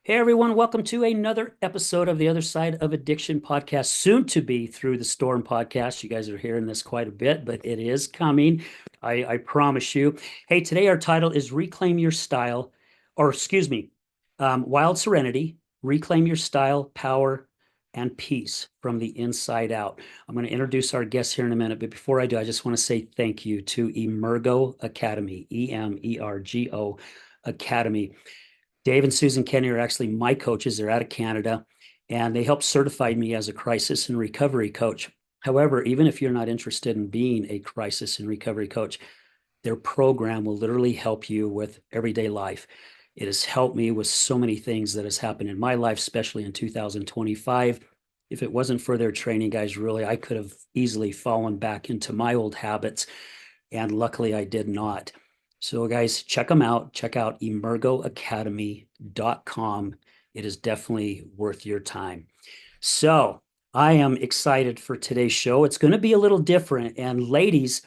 Hey everyone, welcome to another episode of the Other Side of Addiction podcast, soon to be Through the Storm podcast. You guys are hearing this quite a bit, but it is coming. I promise you. Hey, today our title is Reclaim Your Style, or excuse me, Wild Serenity, Reclaim Your Style, Power, and Peace from the Inside Out. I'm going to introduce our guests here in a minute, but before I do, I just want to say thank you to Emergo Academy, Emergo Academy. Dave and Susan Kenny are actually my coaches. They're out of Canada, and they helped certify me as a crisis and recovery coach. However, even if you're not interested in being a crisis and recovery coach, their program will literally help you with everyday life. It has helped me with so many things that has happened in my life, especially in 2025. If it wasn't for their training, guys, really, I could have easily fallen back into my old habits, and luckily I did not. So, guys, check them out. Check out emergoacademy.com. It is definitely worth your time. So, I am excited for today's show. It's going to be a little different. And, ladies,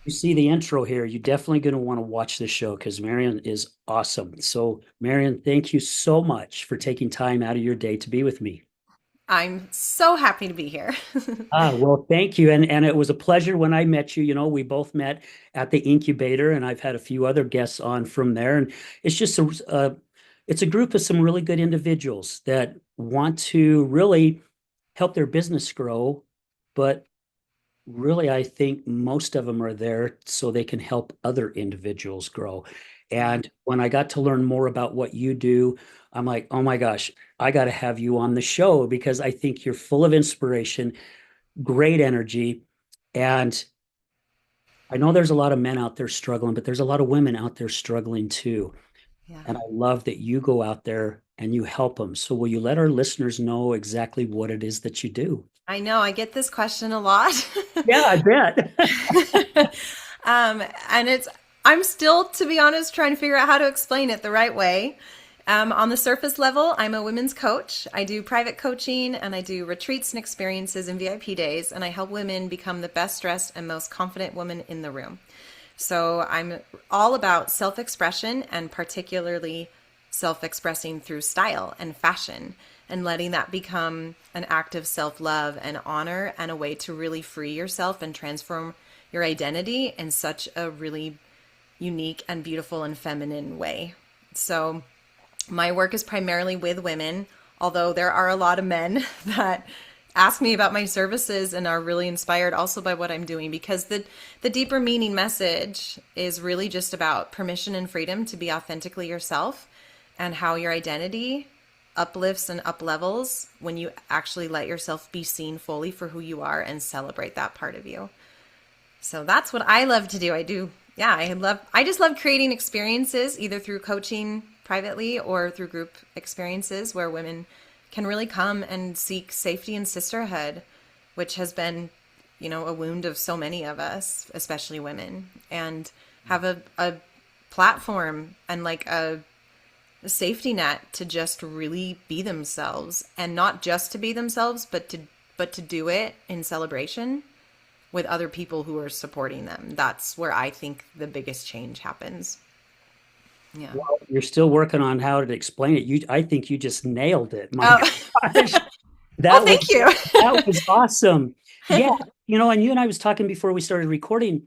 you see the intro here. You're definitely going to want to watch this show because Maren is awesome. So, Maren, thank you so much for taking time out of your day to be with me. I'm so happy to be here. Well, thank you. And it was a pleasure when I met you. You know, we both met at the incubator, and I've had a few other guests on from there. And it's just it's a group of some really good individuals that want to really help their business grow. But really, I think most of them are there so they can help other individuals grow. Yeah. And when I got to learn more about what you do, I'm like, oh my gosh, I got to have you on the show because I think you're full of inspiration, great energy. And I know there's a lot of men out there struggling, but there's a lot of women out there struggling too. Yeah. And I love that you go out there and you help them. So will you let our listeners know exactly what it is that you do? I know I get this question a lot. Yeah, I bet. And I'm still, to be honest, trying to figure out how to explain it the right way. On the surface level, I'm a women's coach. I do private coaching and I do retreats and experiences and VIP days, and I help women become the best dressed and most confident woman in the room. So I'm all about self expression and particularly self expressing through style and fashion and letting that become an act of self love and honor and a way to really free yourself and transform your identity in such a really unique and beautiful and feminine way. So my work is primarily with women, although there are a lot of men that ask me about my services and are really inspired also by what I'm doing because the deeper meaning message is really just about permission and freedom to be authentically yourself and how your identity uplifts and uplevels when you actually let yourself be seen fully for who you are and celebrate that part of you. So that's what I love to do. Yeah, I just love creating experiences either through coaching privately or through group experiences where women can really come and seek safety and sisterhood, which has been, a wound of so many of us, especially women, and have a platform and like a safety net to just really be themselves and not just to be themselves, but to do it in celebration with other people who are supporting them. That's where I think the biggest change happens. Yeah. Well, you're still working on how to explain it. I think you just nailed it. My Oh, gosh, well, that was thank you. that was awesome. Yeah, and you and I was talking before we started recording.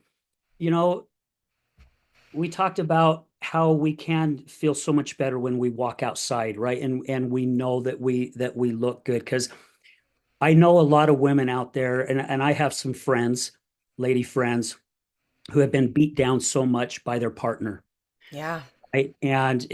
You know, we talked about how we can feel so much better when we walk outside, right? And we know that we look good because I know a lot of women out there, and I have some friends, lady friends, who have been beat down so much by their partner. Yeah. Right? And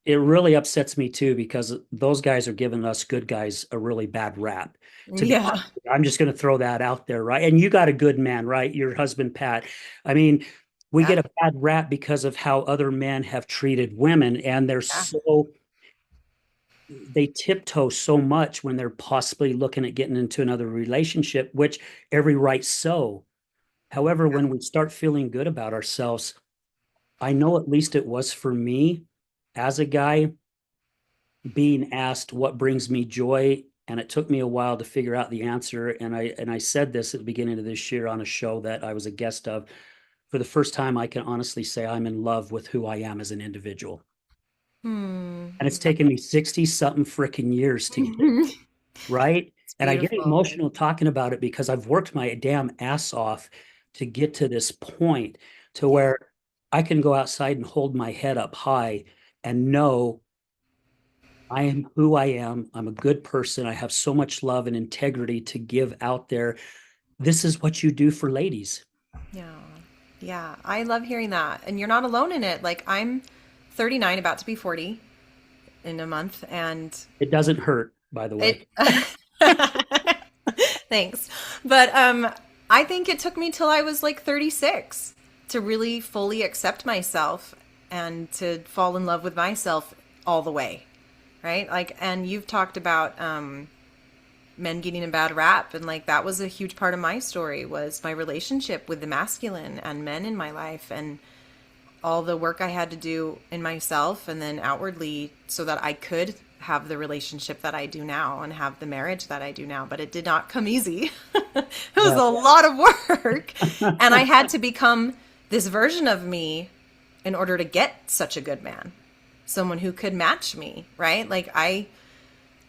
it really upsets me too because those guys are giving us good guys a really bad rap. To be Yeah. honest, I'm just going to throw that out there, right? And you got a good man, right? Your husband, Pat. I mean, we Yeah. get a bad rap because of how other men have treated women, and Yeah. they tiptoe so much when they're possibly looking at getting into another relationship, which every right so. However, when we start feeling good about ourselves, I know at least it was for me as a guy being asked what brings me joy, and it took me a while to figure out the answer. And I said this at the beginning of this year on a show that I was a guest of. For the first time, I can honestly say I'm in love with who I am as an individual. Hmm. And it's taken me 60 something freaking years to get, It's right? And I get beautiful. emotional talking about it because I've worked my damn ass off to get to this point to Yeah. where I can go outside and hold my head up high and know I am who I am. I'm a good person. I have so much love and integrity to give out there. This is what you do for ladies. Yeah. Yeah. I love hearing that. And you're not alone in it. Like I'm 39, about to be 40 in a month, and It doesn't hurt, by the way. it thanks. But I think it took me till I was like 36 to really fully accept myself and to fall in love with myself all the way. Right? Like, and you've talked about men getting a bad rap, and like that was a huge part of my story, was my relationship with the masculine and men in my life, and all the work I had to do in myself and then outwardly so that I could have the relationship that I do now and have the marriage that I do now. But it did not come easy. It was Yeah. a lot of work. And I had to become this version of me in order to get such a good man, someone who could match me, right?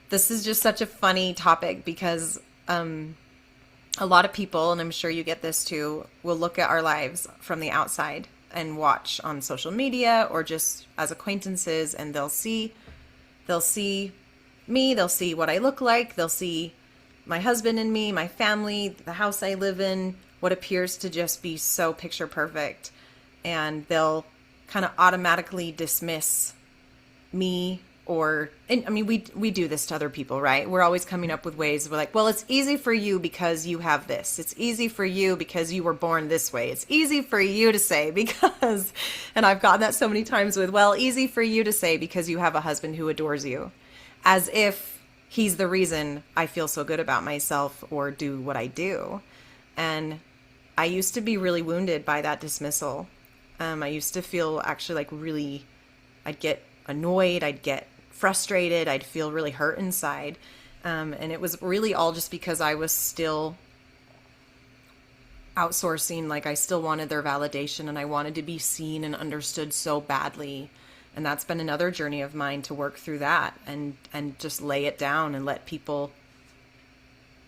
This is just such a funny topic because a lot of people, and I'm sure you get this too, will look at our lives from the outside and watch on social media or just as acquaintances, and they'll see me, they'll see what I look like, they'll see my husband and me, my family, the house I live in, what appears to just be so picture perfect, and they'll kind of automatically dismiss me. Or, and I mean, we do this to other people, right? We're always coming up with ways. We're like, well, it's easy for you because you have this. It's easy for you because you were born this way. It's easy for you to say because, and I've gotten that so many times with, well, easy for you to say because you have a husband who adores you, as if he's the reason I feel so good about myself or do what I do. And I used to be really wounded by that dismissal. I used to feel actually like really, I'd get annoyed, I'd get frustrated, I'd feel really hurt inside. And it was really all just because I was still outsourcing. Like I still wanted their validation and I wanted to be seen and understood so badly. And that's been another journey of mine, to work through that and just lay it down and let people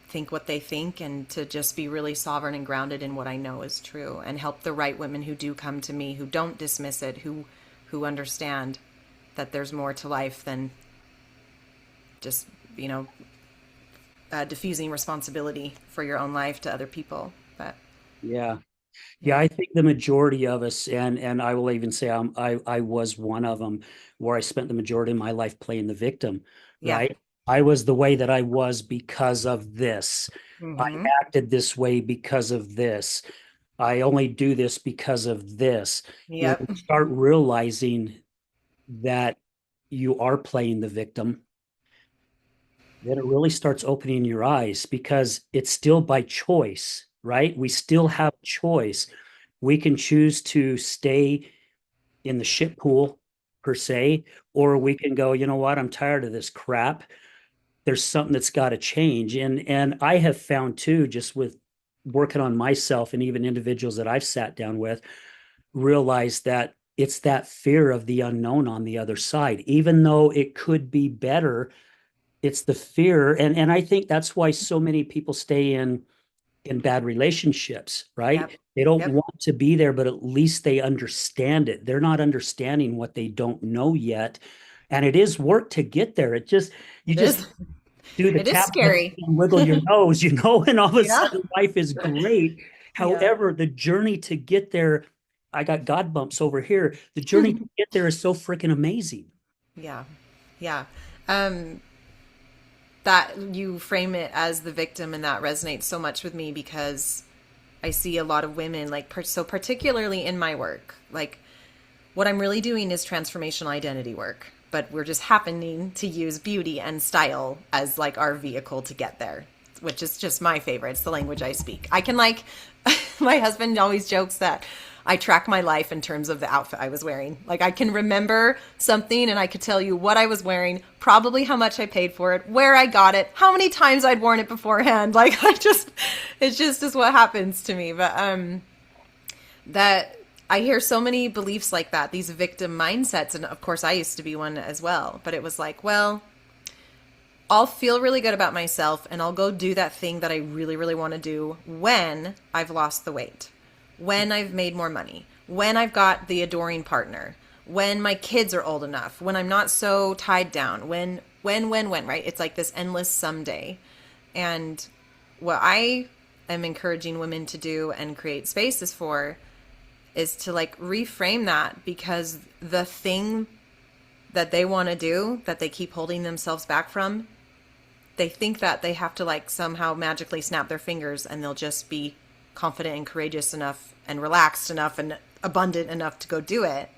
think what they think, and to just be really sovereign and grounded in what I know is true, and help the right women who do come to me, who don't dismiss it, who understand that there's more to life than just, diffusing responsibility for your own life to other people. But Yeah. Yeah, yeah, I think the majority of us, and I will even say I was one of them, where I spent the majority of my life playing the victim, yeah, right? I was the way that I was because of this. I mm-hmm. acted this way because of this. I only do this because of this. When Yep, you start realizing that you are playing the victim, then it really starts opening your eyes, because it's still by choice, right? We still yeah, have choice. We can choose to stay in the shit pool, per se, or we can go, you know what, I'm tired of this crap. There's something that's got to change. And I have found too, just with working on myself and even individuals that I've sat down with, realize that it's that fear of the unknown on the other side. Even though it could be better, it's the fear. And I think that's why so many people stay in bad relationships, yep, right? They don't yep. want to be there, but at least they understand it. They're not understanding what they don't know yet. And it is work to get there. You It just is. do the It is tap dance scary. and wiggle your nose, and all of a Yeah, sudden life is great. yeah, However, the journey to get there, I got God bumps over here. The journey to get there is so freaking amazing. yeah, yeah. Um, that you frame it as the victim, and that resonates so much with me because I see a lot of women, like, so particularly in my work, like what I'm really doing is transformational identity work, but we're just happening to use beauty and style as like our vehicle to get there, which is just my favorite. It's the language I speak. I can like, my husband always jokes that I track my life in terms of the outfit I was wearing. Like I can remember something and I could tell you what I was wearing, probably how much I paid for it, where I got it, how many times I'd worn it beforehand. Like it just is what happens to me. But that I hear so many beliefs like that, these victim mindsets. And of course, I used to be one as well. But it was like, well, I'll feel really good about myself and I'll go do that thing that I really, really want to do when I've lost the weight, when I've made more money, when I've got the adoring partner, when my kids are old enough, when I'm not so tied down, when, right? It's like this endless someday. And what I am encouraging women to do and create spaces for is to like reframe that, because the thing that they want to do that they keep holding themselves back from, they think that they have to like somehow magically snap their fingers and they'll just be confident and courageous enough and relaxed enough and abundant enough to go do it.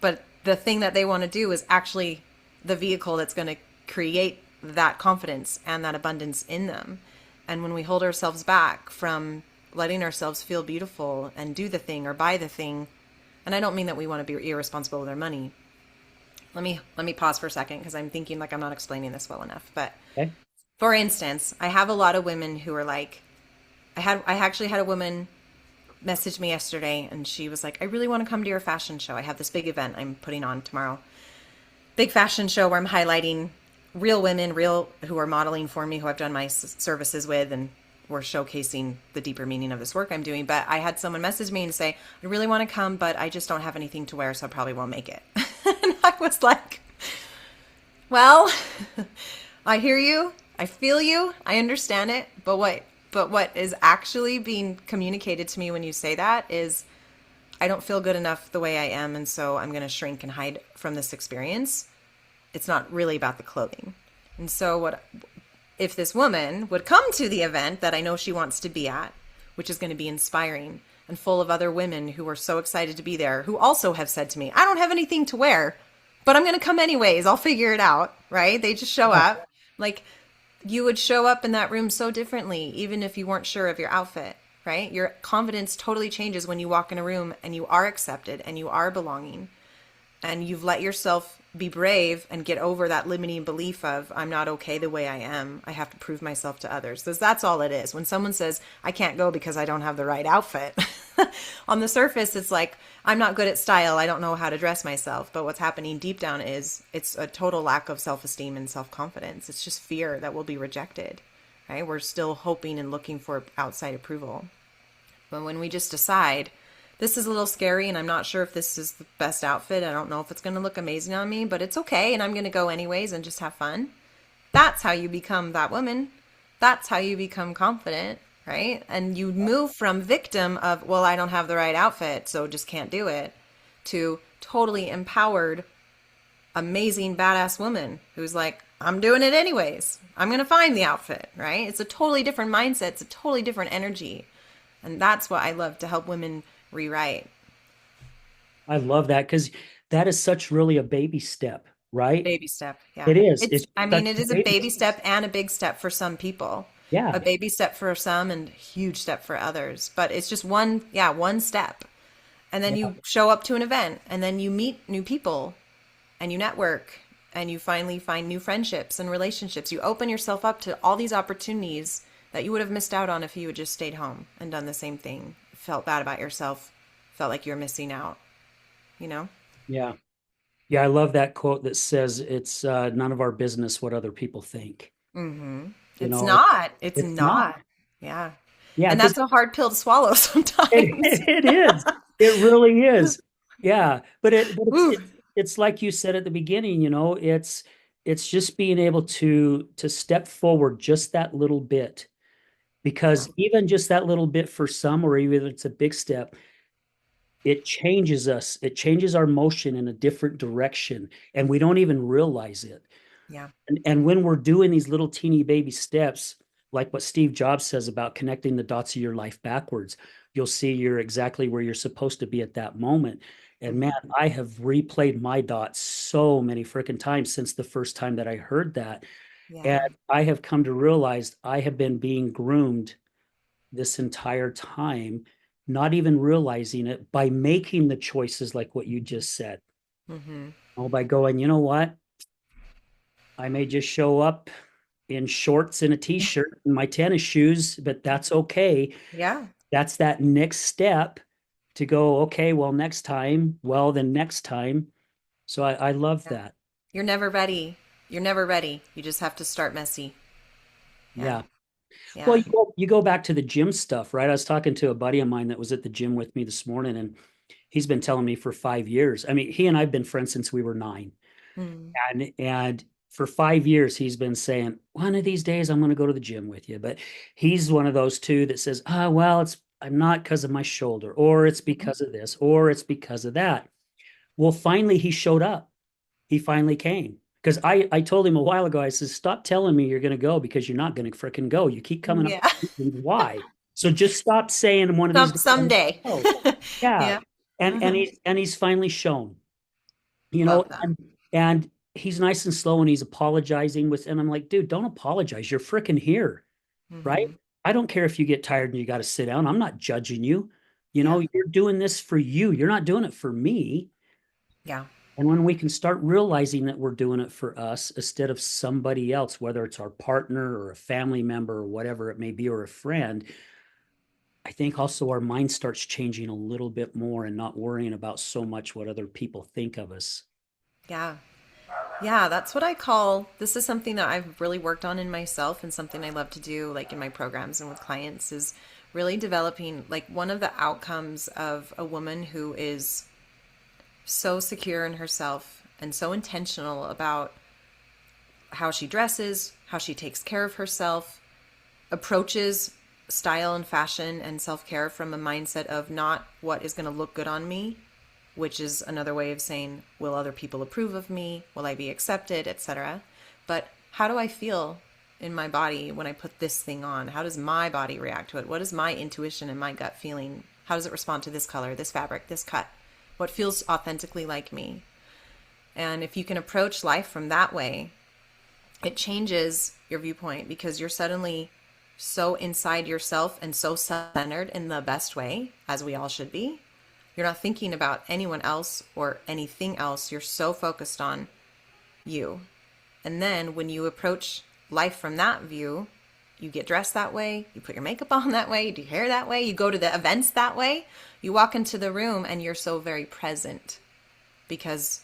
But the thing that they want to do is actually the vehicle that's going to create that confidence and that abundance in them. And when we hold ourselves back from letting ourselves feel beautiful and do the thing or buy the thing, and I don't mean that we want to be irresponsible with our money. Let me pause for a second, because I'm thinking like I'm not explaining this well enough. But Okay. for instance, I have a lot of women who are like, I actually had a woman message me yesterday and she was like, I really want to come to your fashion show. I have this big event I'm putting on tomorrow. Big fashion show where I'm highlighting real women, real who are modeling for me, who I've done my services with, and we're showcasing the deeper meaning of this work I'm doing. But I had someone message me and say, I really want to come, but I just don't have anything to wear, so I probably won't make it. And I was like, well, I hear you. I feel you. I understand it. But what is actually being communicated to me when you say that is, I don't feel good enough the way I am, and so I'm going to shrink and hide from this experience. It's not really about the clothing. And so what if this woman would come to the event that I know she wants to be at, which is going to be inspiring and full of other women who are so excited to be there, who also have said to me, I don't have anything to wear, but I'm going to come anyways. I'll figure it out, right? They just show up. Like, you would show up in that room so differently, even if you weren't sure of your outfit, right? Your confidence totally changes when you walk in a room and you are accepted and you are belonging and you've let yourself be brave and get over that limiting belief of, I'm not okay the way I am. I have to prove myself to others. Because that's all it is. When someone says, I can't go because I don't have the right outfit, on the surface, it's like, I'm not good at style. I don't know how to dress myself. But what's happening deep down is it's a total lack of self-esteem and self-confidence. It's just fear that we'll be rejected, right? We're still hoping and looking for outside approval. But when we just decide, this is a little scary and I'm not sure if this is the best outfit, I don't know if it's going to look amazing on me, but it's okay and I'm going to go anyways and just have fun. That's how you become that woman. That's how you become confident, right? And you move from victim of, well, I don't have the right outfit, so just can't do it, to totally empowered, amazing, badass woman who's like, I'm doing it anyways. I'm going to find the outfit, right? It's a totally different mindset. It's a totally different energy. And that's what I love to help women rewrite. I love that, because that is such really a baby step, right? Baby step. Yeah. It is. It's, It's I such mean, it a is a baby baby step. step and a big step for some people. Yeah. A baby step for some and huge step for others. But it's just one, yeah, one step. And then Yeah. you show up to an event and then you meet new people and you network and you finally find new friendships and relationships. You open yourself up to all these opportunities that you would have missed out on if you had just stayed home and done the same thing, felt bad about yourself, felt like you're missing out, you know? Yeah. Yeah. I love that quote that says it's none of our business what other people think. Hmm. You It's know, not. It's it's not. not. Yeah. Yeah, And because that's a hard pill to swallow sometimes. it is. It really is. Yeah. But Ooh, it's like you said at the beginning, it's just being able to step forward just that little bit. yeah. Because even just that little bit for some, or even if it's a big step, it changes us. It changes our motion in a different direction, and we don't even realize it. Yeah. And when we're doing these little teeny baby steps, like what Steve Jobs says about connecting the dots of your life backwards, you'll see you're exactly where you're supposed to be at that moment. And man, Hmm. I have replayed my dots so many freaking times since the first time that I heard that. And Yeah. I have come to realize I have been being groomed this entire time, not even realizing it, by making the choices like what you just said. Hmm. Oh, by going, you know what? I may just show up in shorts and a t-shirt and my tennis shoes, but that's okay. Yeah. That's that next step to go, okay, well, next time, well, then next time. So I love Yeah. that. You're never ready. You're never ready. You just have to start messy. Yeah. Yeah. Well, Yeah. you go back to the gym stuff, right? I was talking to a buddy of mine that was at the gym with me this morning, and he's been telling me for 5 years. I mean, he and I've been friends since we were 9. Mm. And for 5 years, he's been saying, one of these days I'm going to go to the gym with you. But he's one of those two that says, well, I'm not because of my shoulder, or it's Mhm. because of this, or it's because of that. Well, finally he showed up. He finally came. Because I told him a while ago, I said, stop telling me you're going to go because you're not going to freaking go. You keep coming up Yeah. with reasons why. So just stop saying one of these days I'm going to Someday. go. Yeah. Yeah. And Hmm. he's finally shown, you know, Love that. and he's nice and slow and he's apologizing and I'm like, dude, don't apologize. You're freaking here, right? Hmm. I don't care if you get tired and you got to sit down. I'm not judging you. Yeah. You're doing this for you. You're not doing it for me. Yeah. And when we can start realizing that we're doing it for us instead of somebody else, whether it's our partner or a family member or whatever it may be, or a friend, I think also our mind starts changing a little bit more and not worrying about so much what other people think of us. Yeah. Yeah, that's what I call this is something that I've really worked on in myself and something I love to do like in my programs and with clients is really developing like one of the outcomes of a woman who is so secure in herself and so intentional about how she dresses, how she takes care of herself, approaches style and fashion and self-care from a mindset of not what is going to look good on me, which is another way of saying, will other people approve of me? Will I be accepted, etc. But how do I feel in my body when I put this thing on? How does my body react to it? What is my intuition and my gut feeling? How does it respond to this color, this fabric, this cut? What feels authentically like me? And if you can approach life from that way, it changes your viewpoint because you're suddenly so inside yourself and so self-centered in the best way, as we all should be. You're not thinking about anyone else or anything else. You're so focused on you. And then when you approach life from that view, you get dressed that way, you put your makeup on that way, you do your hair that way, you go to the events that way, you walk into the room and you're so very present because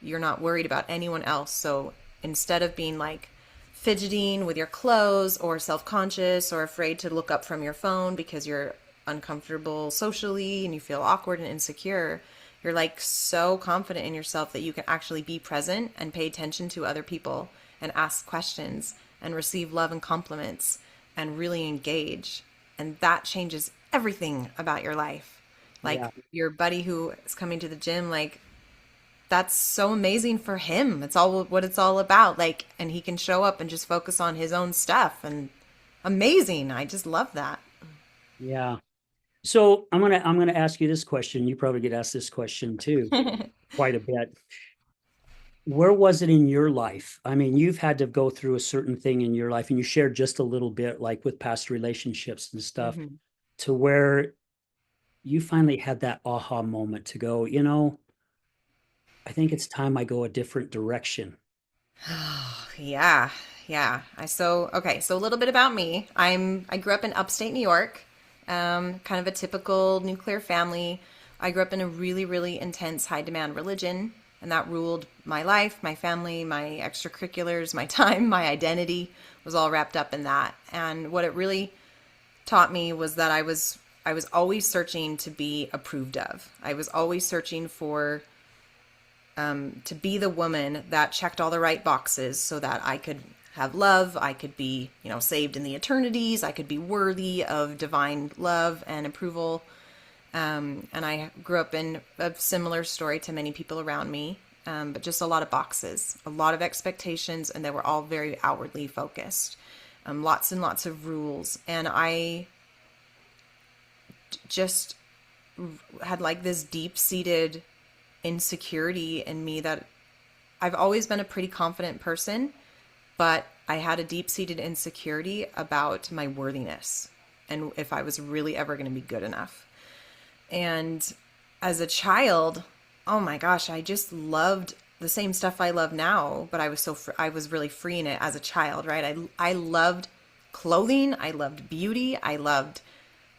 you're not worried about anyone else. So instead of being like fidgeting with your clothes or self-conscious or afraid to look up from your phone because you're uncomfortable socially and you feel awkward and insecure, you're like so confident in yourself that you can actually be present and pay attention to other people and ask questions and receive love and compliments and really engage. And that changes everything about your life. Like Yeah. your buddy who is coming to the gym, like that's so amazing for him. It's all what it's all about. Like, and he can show up and just focus on his own stuff and amazing. I just love that. Yeah. So I'm gonna ask you this question. You probably get asked this question too, quite a bit. Where was it in your life? I mean, you've had to go through a certain thing in your life, and you shared just a little bit, like with past relationships and stuff, Hmm. to where you finally had that aha moment to go, I think it's time I go a different direction. Yeah, yeah. So a little bit about me. I grew up in upstate New York, kind of a typical nuclear family. I grew up in a really, really intense, high demand religion, and that ruled my life, my family, my extracurriculars, my time, my identity was all wrapped up in that. And what it really taught me was that I was always searching to be approved of. I was always searching for to be the woman that checked all the right boxes so that I could have love, I could be, saved in the eternities, I could be worthy of divine love and approval. And I grew up in a similar story to many people around me, but just a lot of boxes, a lot of expectations, and they were all very outwardly focused. Lots and lots of rules. And I just had like this deep seated insecurity in me that I've always been a pretty confident person, but I had a deep seated insecurity about my worthiness and if I was really ever going to be good enough. And as a child, oh my gosh, I just loved the same stuff I love now, but I was really free in it as a child, right? I loved clothing, I loved beauty, I loved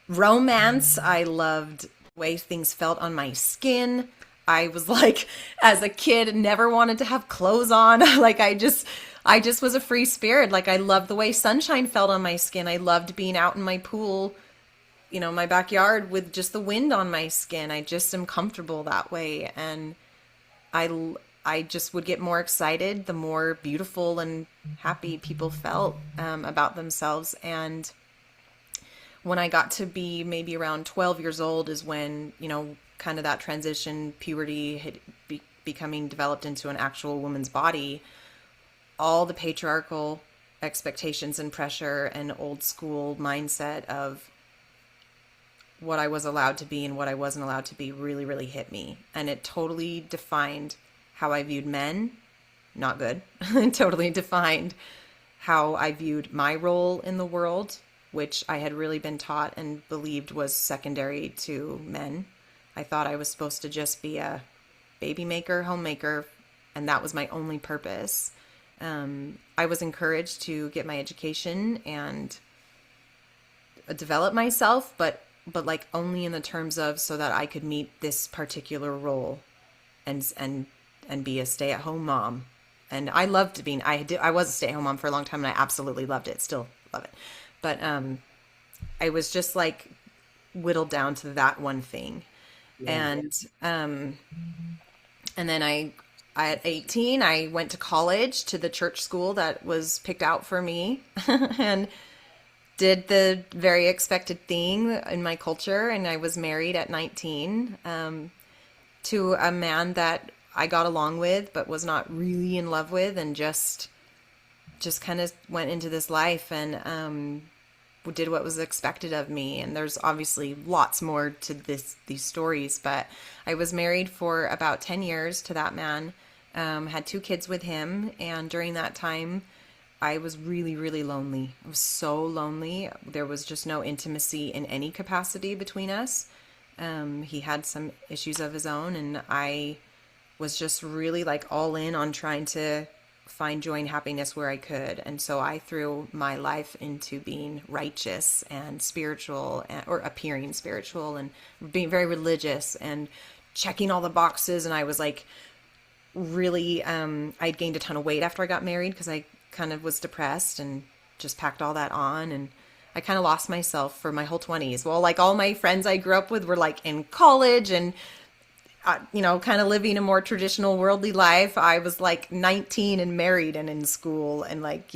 romance, I loved way things felt on my skin. I was like, as a kid, never wanted to have clothes on. Like I just was a free spirit. Like I loved the way sunshine felt on my skin. I loved being out in my pool, my backyard with just the wind on my skin. I just am comfortable that way. And I just would get more excited the more beautiful and happy people felt about themselves. And when I got to be maybe around 12 years old is when, kind of that transition, puberty had becoming developed into an actual woman's body. All the patriarchal expectations and pressure and old school mindset of what I was allowed to be and what I wasn't allowed to be really, really hit me. And it totally defined how I viewed men. Not good. It totally defined how I viewed my role in the world, which I had really been taught and believed was secondary to men. I thought I was supposed to just be a baby maker, homemaker, and that was my only purpose. I was encouraged to get my education and develop myself, but like only in the terms of so that I could meet this particular role and be a stay-at-home mom. And I loved being, I was a stay-at-home mom for a long time and I absolutely loved it. Still love it. But I was just like whittled down to that one thing. Yeah. And then at 18, I went to college to the church school that was picked out for me and did the very expected thing in my culture. And I was married at 19 to a man that I got along with, but was not really in love with, and just kind of went into this life and did what was expected of me. And there's obviously lots more to these stories, but I was married for about 10 years to that man, had 2 kids with him. And during that time, I was really, really lonely. I was so lonely. There was just no intimacy in any capacity between us. He had some issues of his own, and I was just really like all in on trying to find joy and happiness where I could. And so I threw my life into being righteous and spiritual, or appearing spiritual, and being very religious and checking all the boxes. And I was like really, I'd gained a ton of weight after I got married because I kind of was depressed and just packed all that on. And I kind of lost myself for my whole 20s. Well, like all my friends I grew up with were like in college and kind of living a more traditional worldly life. I was like 19 and married and in school and like,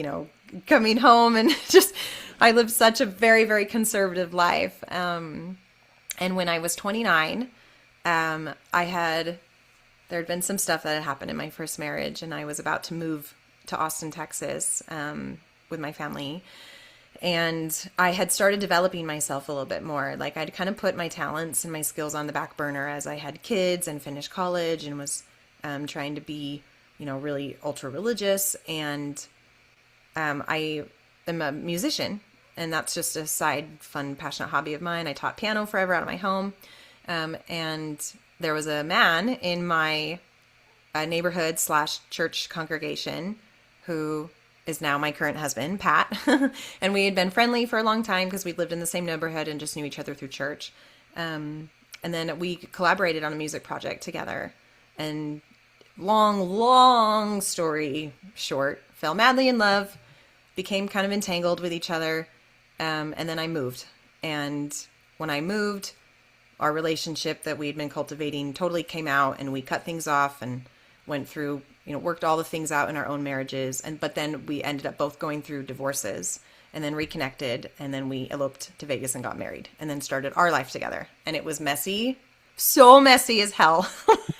coming home and just, I lived such a very, very conservative life. And when I was 29, there had been some stuff that had happened in my first marriage, and I was about to move to Austin, Texas, with my family. And I had started developing myself a little bit more. Like I'd kind of put my talents and my skills on the back burner as I had kids and finished college and was trying to be, really ultra religious. And I am a musician, and that's just a side, fun, passionate hobby of mine. I taught piano forever out of my home. And there was a man in my neighborhood / church congregation who is now my current husband, Pat. And we had been friendly for a long time because we lived in the same neighborhood and just knew each other through church. And then we collaborated on a music project together. And long story short, fell madly in love, became kind of entangled with each other. And then I moved. And when I moved, our relationship that we had been cultivating totally came out, and we cut things off and went through, worked all the things out in our own marriages. But then we ended up both going through divorces and then reconnected. And then we eloped to Vegas and got married and then started our life together. And it was messy, so messy as hell.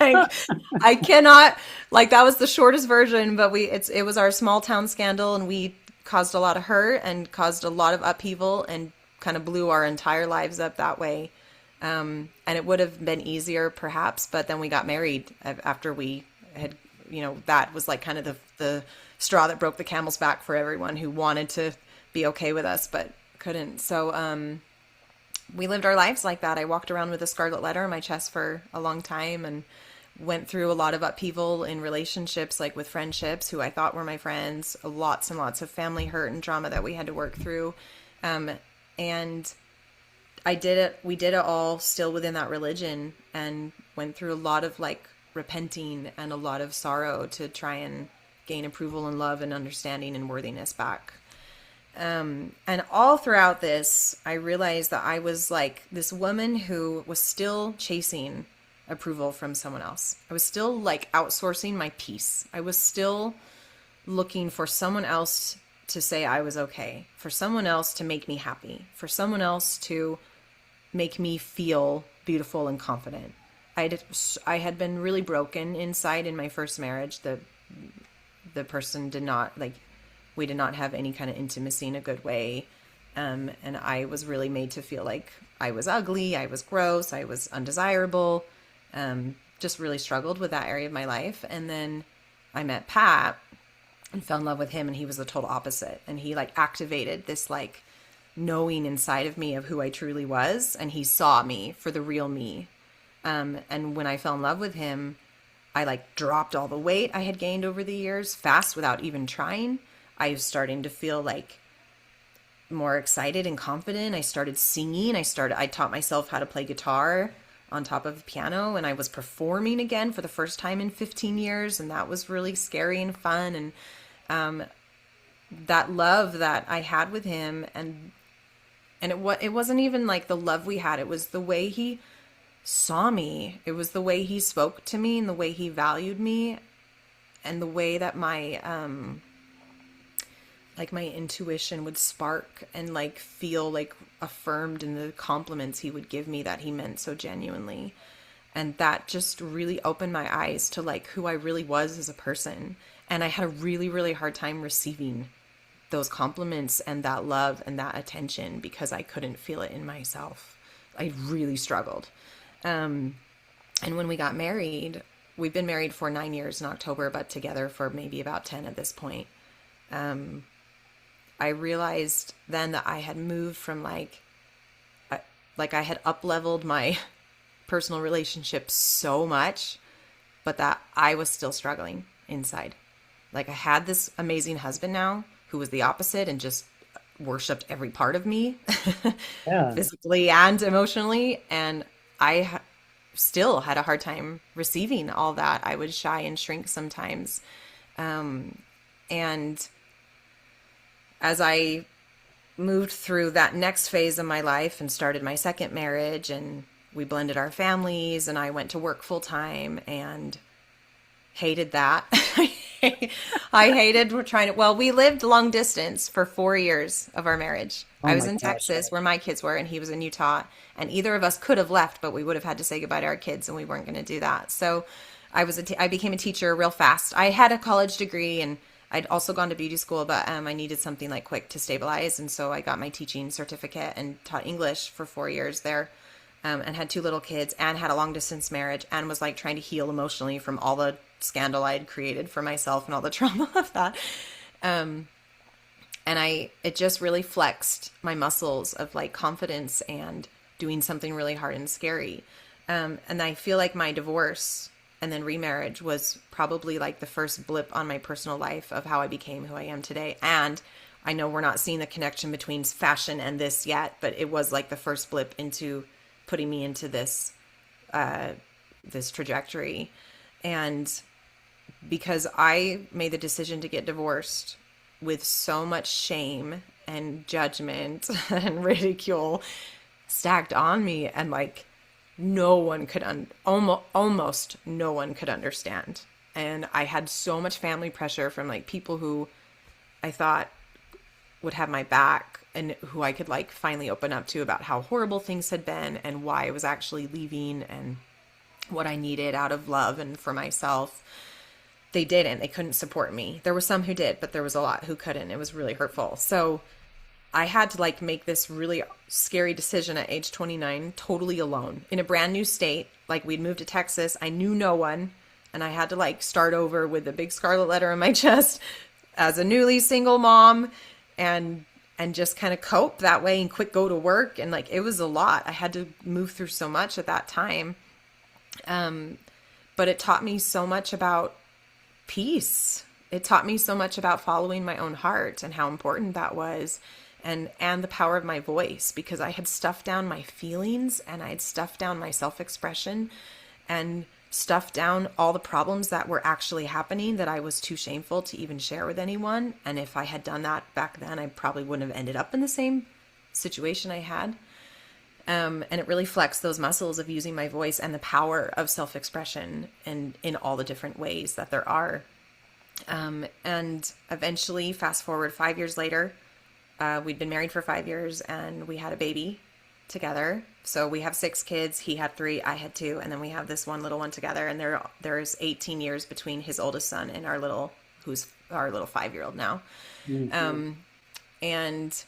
Like I cannot, like that was the shortest version, but it was our small town scandal, and we caused a lot of hurt and caused a lot of upheaval and kind of blew our entire lives up that way. And it would have been easier perhaps, but then we got married after we had, that was like kind of the straw that broke the camel's back for everyone who wanted to be okay with us, but couldn't. So, we lived our lives like that. I walked around with a scarlet letter on my chest for a long time and went through a lot of upheaval in relationships, like with friendships who I thought were my friends, lots and lots of family hurt and drama that we had to work through. And I did it, we did it all still within that religion, and went through a lot of like repenting and a lot of sorrow to try and gain approval and love and understanding and worthiness back. And all throughout this, I realized that I was like this woman who was still chasing approval from someone else. I was still like outsourcing my peace. I was still looking for someone else to say I was okay, for someone else to make me happy, for someone else to make me feel beautiful and confident. I had been really broken inside in my first marriage. The person did not like, we did not have any kind of intimacy in a good way. And I was really made to feel like I was ugly, I was gross, I was undesirable. Just really struggled with that area of my life. And then I met Pat and fell in love with him, and he was the total opposite. And he like activated this like knowing inside of me of who I truly was. And he saw me for the real me. And when I fell in love with him, I like dropped all the weight I had gained over the years fast without even trying. I was starting to feel like more excited and confident. I started singing. I taught myself how to play guitar on top of the piano, and I was performing again for the first time in 15 years. And that was really scary and fun. And, that love that I had with him, and it wasn't even like the love we had. It was the way he saw me. It was the way he spoke to me and the way he valued me, and the way that my my intuition would spark and like feel like affirmed in the compliments he would give me that he meant so genuinely. And that just really opened my eyes to like who I really was as a person. And I had a really, really hard time receiving those compliments and that love and that attention because I couldn't feel it in myself. I really struggled. And when we got married, we've been married for 9 years in October, but together for maybe about 10 at this point. I realized then that I had moved from I had up-leveled my personal relationships so much, but that I was still struggling inside. Like I had this amazing husband now who was the opposite and just worshiped every part of me, Yeah. physically and emotionally. And I still had a hard time receiving all that. I would shy and shrink sometimes. And as I moved through that next phase of my life and started my second marriage, and we blended our families, and I went to work full time and hated that. I hated we lived long distance for 4 years of our marriage. Oh I was my in gosh. Texas where my kids were, and he was in Utah, and either of us could have left, but we would have had to say goodbye to our kids, and we weren't going to do that. So I became a teacher real fast. I had a college degree, and I'd also gone to beauty school, but I needed something like quick to stabilize. And so I got my teaching certificate and taught English for 4 years there, and had 2 little kids and had a long distance marriage, and was like trying to heal emotionally from all the scandal I'd created for myself and all the trauma of that. And it just really flexed my muscles of like confidence and doing something really hard and scary. And I feel like my divorce and then remarriage was probably like the first blip on my personal life of how I became who I am today. And I know we're not seeing the connection between fashion and this yet, but it was like the first blip into putting me into this trajectory. And because I made the decision to get divorced with so much shame and judgment and ridicule stacked on me, and like no one could almost no one could understand. And I had so much family pressure from like people who I thought would have my back and who I could like finally open up to about how horrible things had been and why I was actually leaving and what I needed out of love and for myself. They didn't. They couldn't support me. There were some who did, but there was a lot who couldn't. It was really hurtful. So I had to like make this really scary decision at age 29, totally alone in a brand new state. Like we'd moved to Texas. I knew no one, and I had to like start over with a big scarlet letter on my chest as a newly single mom, and just kind of cope that way and quick go to work. And like, it was a lot. I had to move through so much at that time. But it taught me so much about peace. It taught me so much about following my own heart and how important that was. and the power of my voice, because I had stuffed down my feelings and I had stuffed down my self-expression and stuffed down all the problems that were actually happening that I was too shameful to even share with anyone. And if I had done that back then, I probably wouldn't have ended up in the same situation I had. And it really flexed those muscles of using my voice and the power of self-expression and in all the different ways that there are. And eventually, fast forward 5 years later, we'd been married for 5 years and we had a baby together. So we have 6 kids. He had 3, I had 2, and then we have this one little one together. And there's 18 years between his oldest son and who's our little 5-year-old now. Mhm. And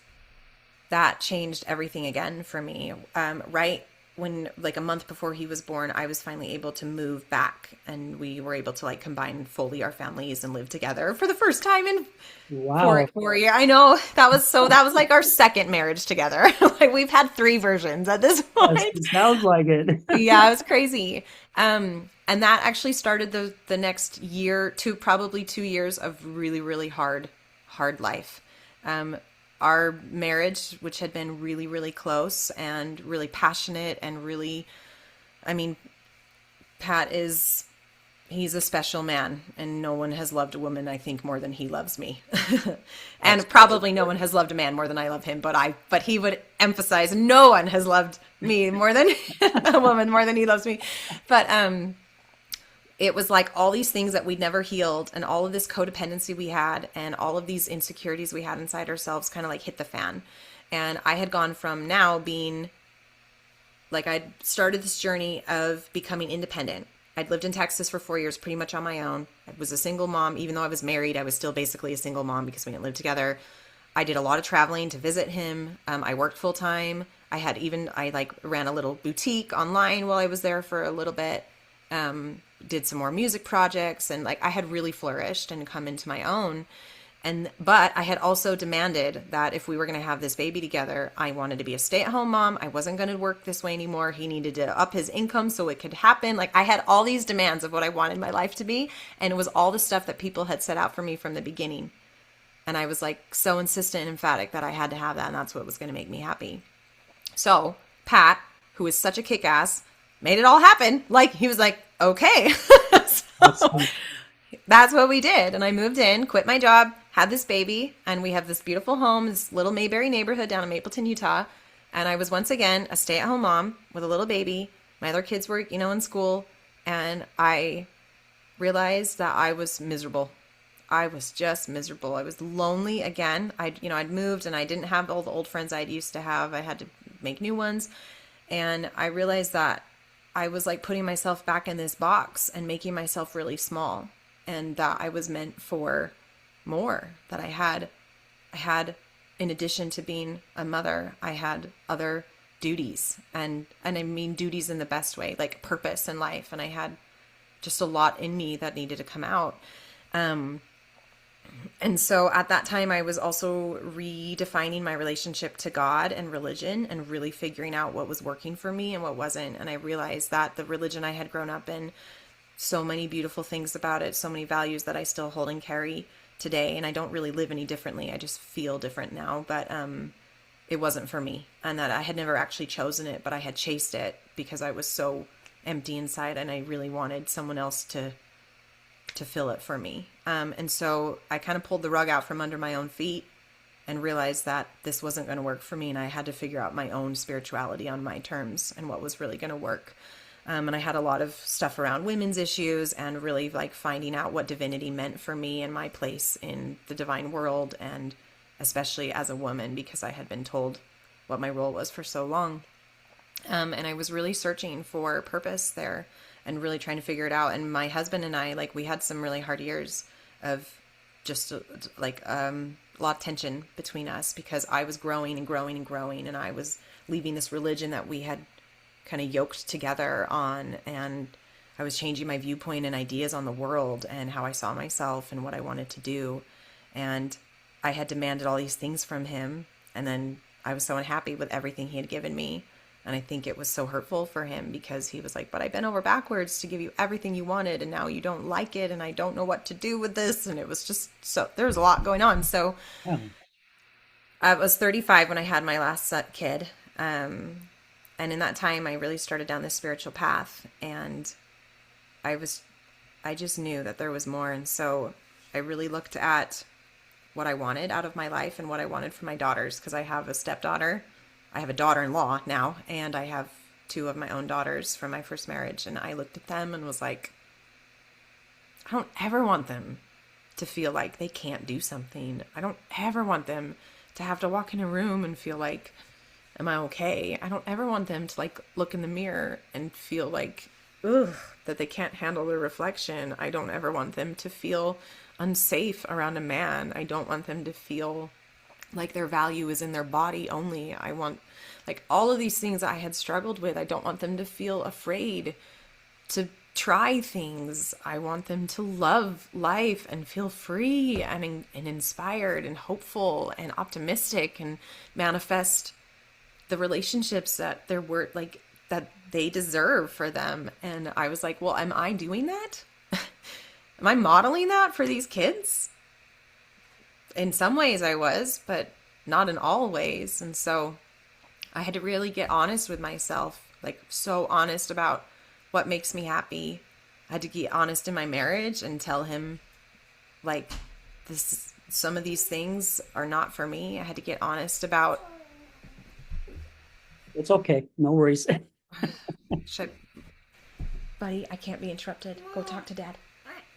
that changed everything again for me. Right when, like a month before he was born, I was finally able to move back, and we were able to like combine fully our families and live together for the first time in Wow. 4 years. I know that was like our second marriage together. Like we've had 3 versions at this Yes, point. it sounds like it. Yeah, it was crazy. And that actually started the next year to probably 2 years of really, really hard life. Um, our marriage, which had been really, really close and really passionate and really, I mean, Pat is, he's a special man, and no one has loved a woman, I think, more than he loves me. That's And probably no one has loved a man more than I love him, but he would emphasize no one has loved me more than a woman more than he loves me. But it was like all these things that we'd never healed, and all of this codependency we had and all of these insecurities we had inside ourselves kind of like hit the fan. And I had gone from now being like, I'd started this journey of becoming independent. I'd lived in Texas for 4 years pretty much on my own. I was a single mom. Even though I was married, I was still basically a single mom because we didn't live together. I did a lot of traveling to visit him. I worked full time. I like ran a little boutique online while I was there for a little bit. Did some more music projects, and like I had really flourished and come into my own. But I had also demanded that if we were going to have this baby together, I wanted to be a stay-at-home mom. I wasn't going to work this way anymore. He needed to up his income so it could happen. Like I had all these demands of what I wanted my life to be, and it was all the stuff that people had set out for me from the beginning. And I was like so insistent and emphatic that I had to have that, and that's what was going to make me happy. So Pat, who is such a kick-ass, made it all happen. Like he was like, okay. So Awesome. that's what we did. And I moved in, quit my job, had this baby, and we have this beautiful home, this little Mayberry neighborhood down in Mapleton, Utah. And I was once again a stay-at-home mom with a little baby. My other kids were, in school, and I realized that I was miserable. I was just miserable. I was lonely again. I'd moved and I didn't have all the old friends I'd used to have. I had to make new ones. And I realized that I was like putting myself back in this box and making myself really small, and that I was meant for more, that I had in addition to being a mother, I had other duties, and I mean duties in the best way, like purpose in life, and I had just a lot in me that needed to come out. And so at that time, I was also redefining my relationship to God and religion, and really figuring out what was working for me and what wasn't. And I realized that the religion I had grown up in, so many beautiful things about it, so many values that I still hold and carry today. And I don't really live any differently. I just feel different now. But it wasn't for me. And that I had never actually chosen it, but I had chased it because I was so empty inside, and I really wanted someone else to fill it for me. And so I kind of pulled the rug out from under my own feet and realized that this wasn't going to work for me, and I had to figure out my own spirituality on my terms and what was really going to work. And I had a lot of stuff around women's issues and really like finding out what divinity meant for me and my place in the divine world, and especially as a woman, because I had been told what my role was for so long. And I was really searching for purpose there and really trying to figure it out. And my husband and I, like, we had some really hard years of just like a lot of tension between us, because I was growing and growing and growing, and I was leaving this religion that we had kind of yoked together on, and I was changing my viewpoint and ideas on the world and how I saw myself and what I wanted to do. And I had demanded all these things from him, and then I was so unhappy with everything he had given me. And I think it was so hurtful for him, because he was like, but I bent over backwards to give you everything you wanted, and now you don't like it, and I don't know what to do with this. And it was just, so there was a lot going on. So Yeah. I was 35 when I had my last kid. And in that time, I really started down this spiritual path. And I was, I just knew that there was more. And so I really looked at what I wanted out of my life and what I wanted for my daughters, because I have a stepdaughter. I have a daughter-in-law now, and I have two of my own daughters from my first marriage. And I looked at them and was like, I don't ever want them to feel like they can't do something. I don't ever want them to have to walk in a room and feel like, am I okay? I don't ever want them to like look in the mirror and feel like, ugh, that they can't handle their reflection. I don't ever want them to feel unsafe around a man. I don't want them to feel like their value is in their body only. I want, like, all of these things I had struggled with. I don't want them to feel afraid to try things. I want them to love life and feel free and inspired and hopeful and optimistic and manifest the relationships that they're worth, like, that they deserve for them. And I was like, well, am I doing that? Am I modeling that for these kids? In some ways I was, but not in all ways. And so I had to really get honest with myself, like so honest about what makes me happy. I had to get honest in my marriage and tell him, like, this, some of these things are not for me. I had to get honest about, It's okay. No worries. should I, buddy, I can't be interrupted. Go talk to Dad.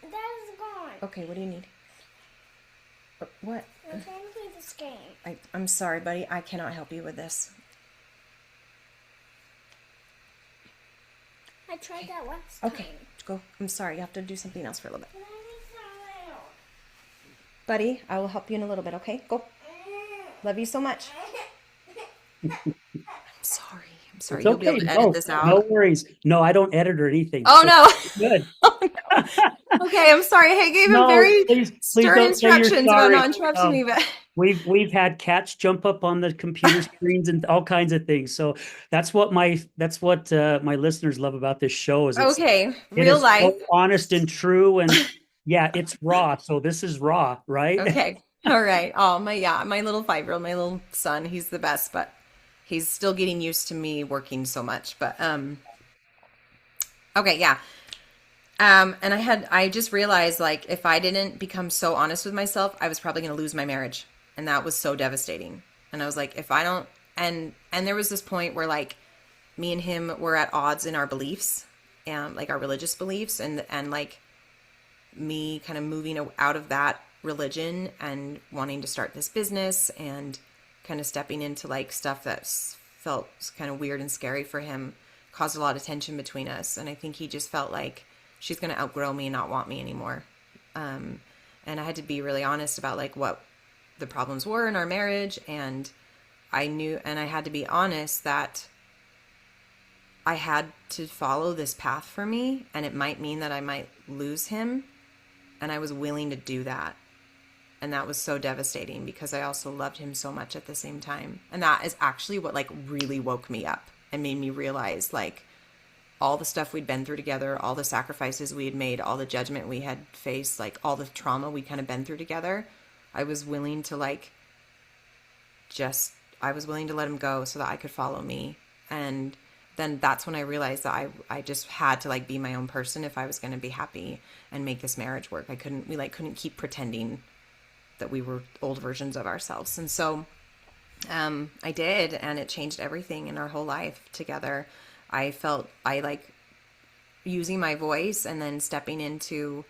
Dad's gone. Okay, what do you need? What? I'm trying to play this game. I'm sorry, buddy. I cannot help you with this. I tried that last Okay, time. go. I'm sorry. You have to do something else for a little bit. But I didn't fall out. Buddy, I will help you in a little bit, okay? Go. Love you so much. I'm sorry. I'm sorry. It's You'll be okay. able to edit No, this out. no worries. No, I don't edit or anything. Oh, So no. good. Okay, I'm sorry. I gave him No, very please stern don't say you're instructions about sorry. not interrupting me, but We've had cats jump up on the computer screens and all kinds of things. So that's what my listeners love about this show is okay, it real is life. so honest and true, and yeah, it's raw. So this is raw, right? Okay. All right. Oh, my little 5-year-old, my little son, he's the best, but he's still getting used to me working so much. But okay, yeah. And I just realized, like, if I didn't become so honest with myself, I was probably going to lose my marriage. And that was so devastating. And I was like, if I don't, and there was this point where, like, me and him were at odds in our beliefs and like our religious beliefs, and like me kind of moving out of that religion and wanting to start this business and kind of stepping into like stuff that felt kind of weird and scary for him caused a lot of tension between us. And I think he just felt like she's going to outgrow me and not want me anymore. And I had to be really honest about like what the problems were in our marriage. And I knew, and I had to be honest that I had to follow this path for me, and it might mean that I might lose him. And I was willing to do that. And that was so devastating because I also loved him so much at the same time. And that is actually what like really woke me up and made me realize like all the stuff we'd been through together, all the sacrifices we had made, all the judgment we had faced, like all the trauma we kind of been through together. I was willing to like I was willing to let him go so that I could follow me. And then that's when I realized that I just had to like be my own person if I was going to be happy and make this marriage work. We couldn't keep pretending that we were old versions of ourselves. And so I did, and it changed everything in our whole life together. I felt I like using my voice and then stepping into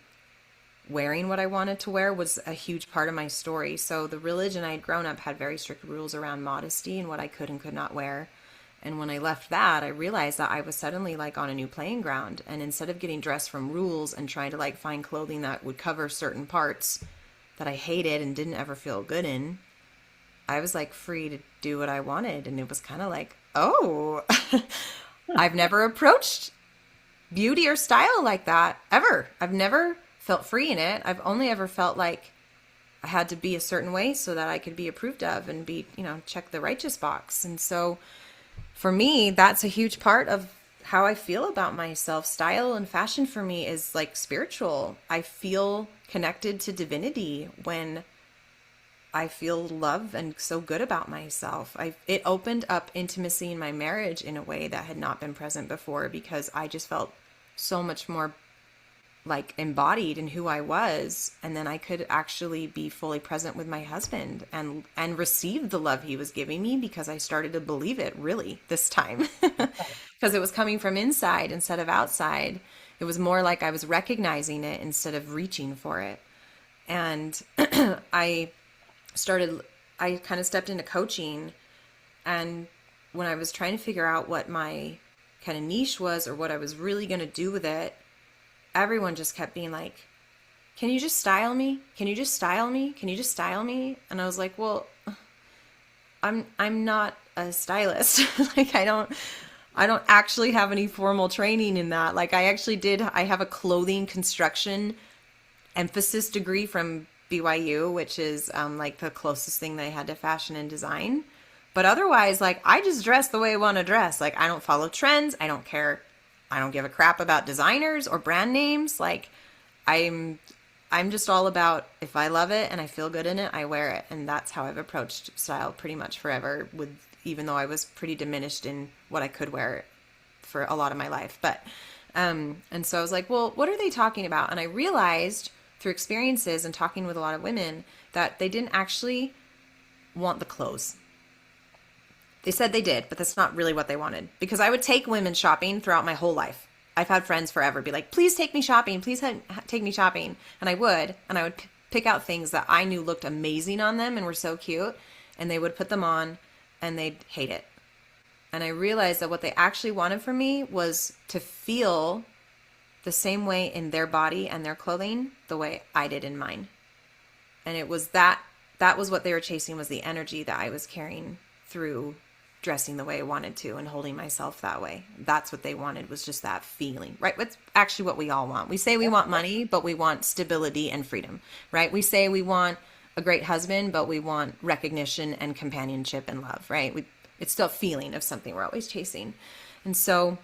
wearing what I wanted to wear was a huge part of my story. So the religion I had grown up had very strict rules around modesty and what I could and could not wear. And when I left that, I realized that I was suddenly like on a new playing ground. And instead of getting dressed from rules and trying to like find clothing that would cover certain parts that I hated and didn't ever feel good in, I was like free to do what I wanted. And it was kind of like, oh, I've never approached beauty or style like that ever. I've never felt free in it. I've only ever felt like I had to be a certain way so that I could be approved of and be, check the righteous box. And so for me, that's a huge part of how I feel about myself. Style and fashion for me is like spiritual. I feel connected to divinity when I feel love and so good about myself. It opened up intimacy in my marriage in a way that had not been present before, because I just felt so much more like embodied in who I was, and then I could actually be fully present with my husband and receive the love he was giving me, because I started to believe it really this time. Because it was coming from inside instead of outside. It was more like I was recognizing it instead of reaching for it. And I kind of stepped into coaching, and when I was trying to figure out what my kind of niche was or what I was really going to do with it, everyone just kept being like, can you just style me? Can you just style me? Can you just style me? And I was like, well, I'm not a stylist. Like, I don't actually have any formal training in that. Like, I have a clothing construction emphasis degree from BYU, which is like the closest thing that I had to fashion and design. But otherwise, like, I just dress the way I want to dress. Like, I don't follow trends. I don't care. I don't give a crap about designers or brand names. Like, I'm just all about, if I love it and I feel good in it, I wear it. And that's how I've approached style pretty much forever, even though I was pretty diminished in what I could wear for a lot of my life. But and so I was like, well, what are they talking about? And I realized through experiences and talking with a lot of women that they didn't actually want the clothes. They said they did, but that's not really what they wanted. Because I would take women shopping throughout my whole life. I've had friends forever be like, please take me shopping. Please take me shopping. And I would pick out things that I knew looked amazing on them and were so cute. And they would put them on and they'd hate it. And I realized that what they actually wanted from me was to feel the same way in their body and their clothing the way I did in mine. And it was that was what they were chasing, was the energy that I was carrying through dressing the way I wanted to and holding myself that way. That's what they wanted, was just that feeling, right? It's actually what we all want. We say we want money, but we want stability and freedom, right? We say we want a great husband, but we want recognition and companionship and love, right? It's still a feeling of something we're always chasing. And so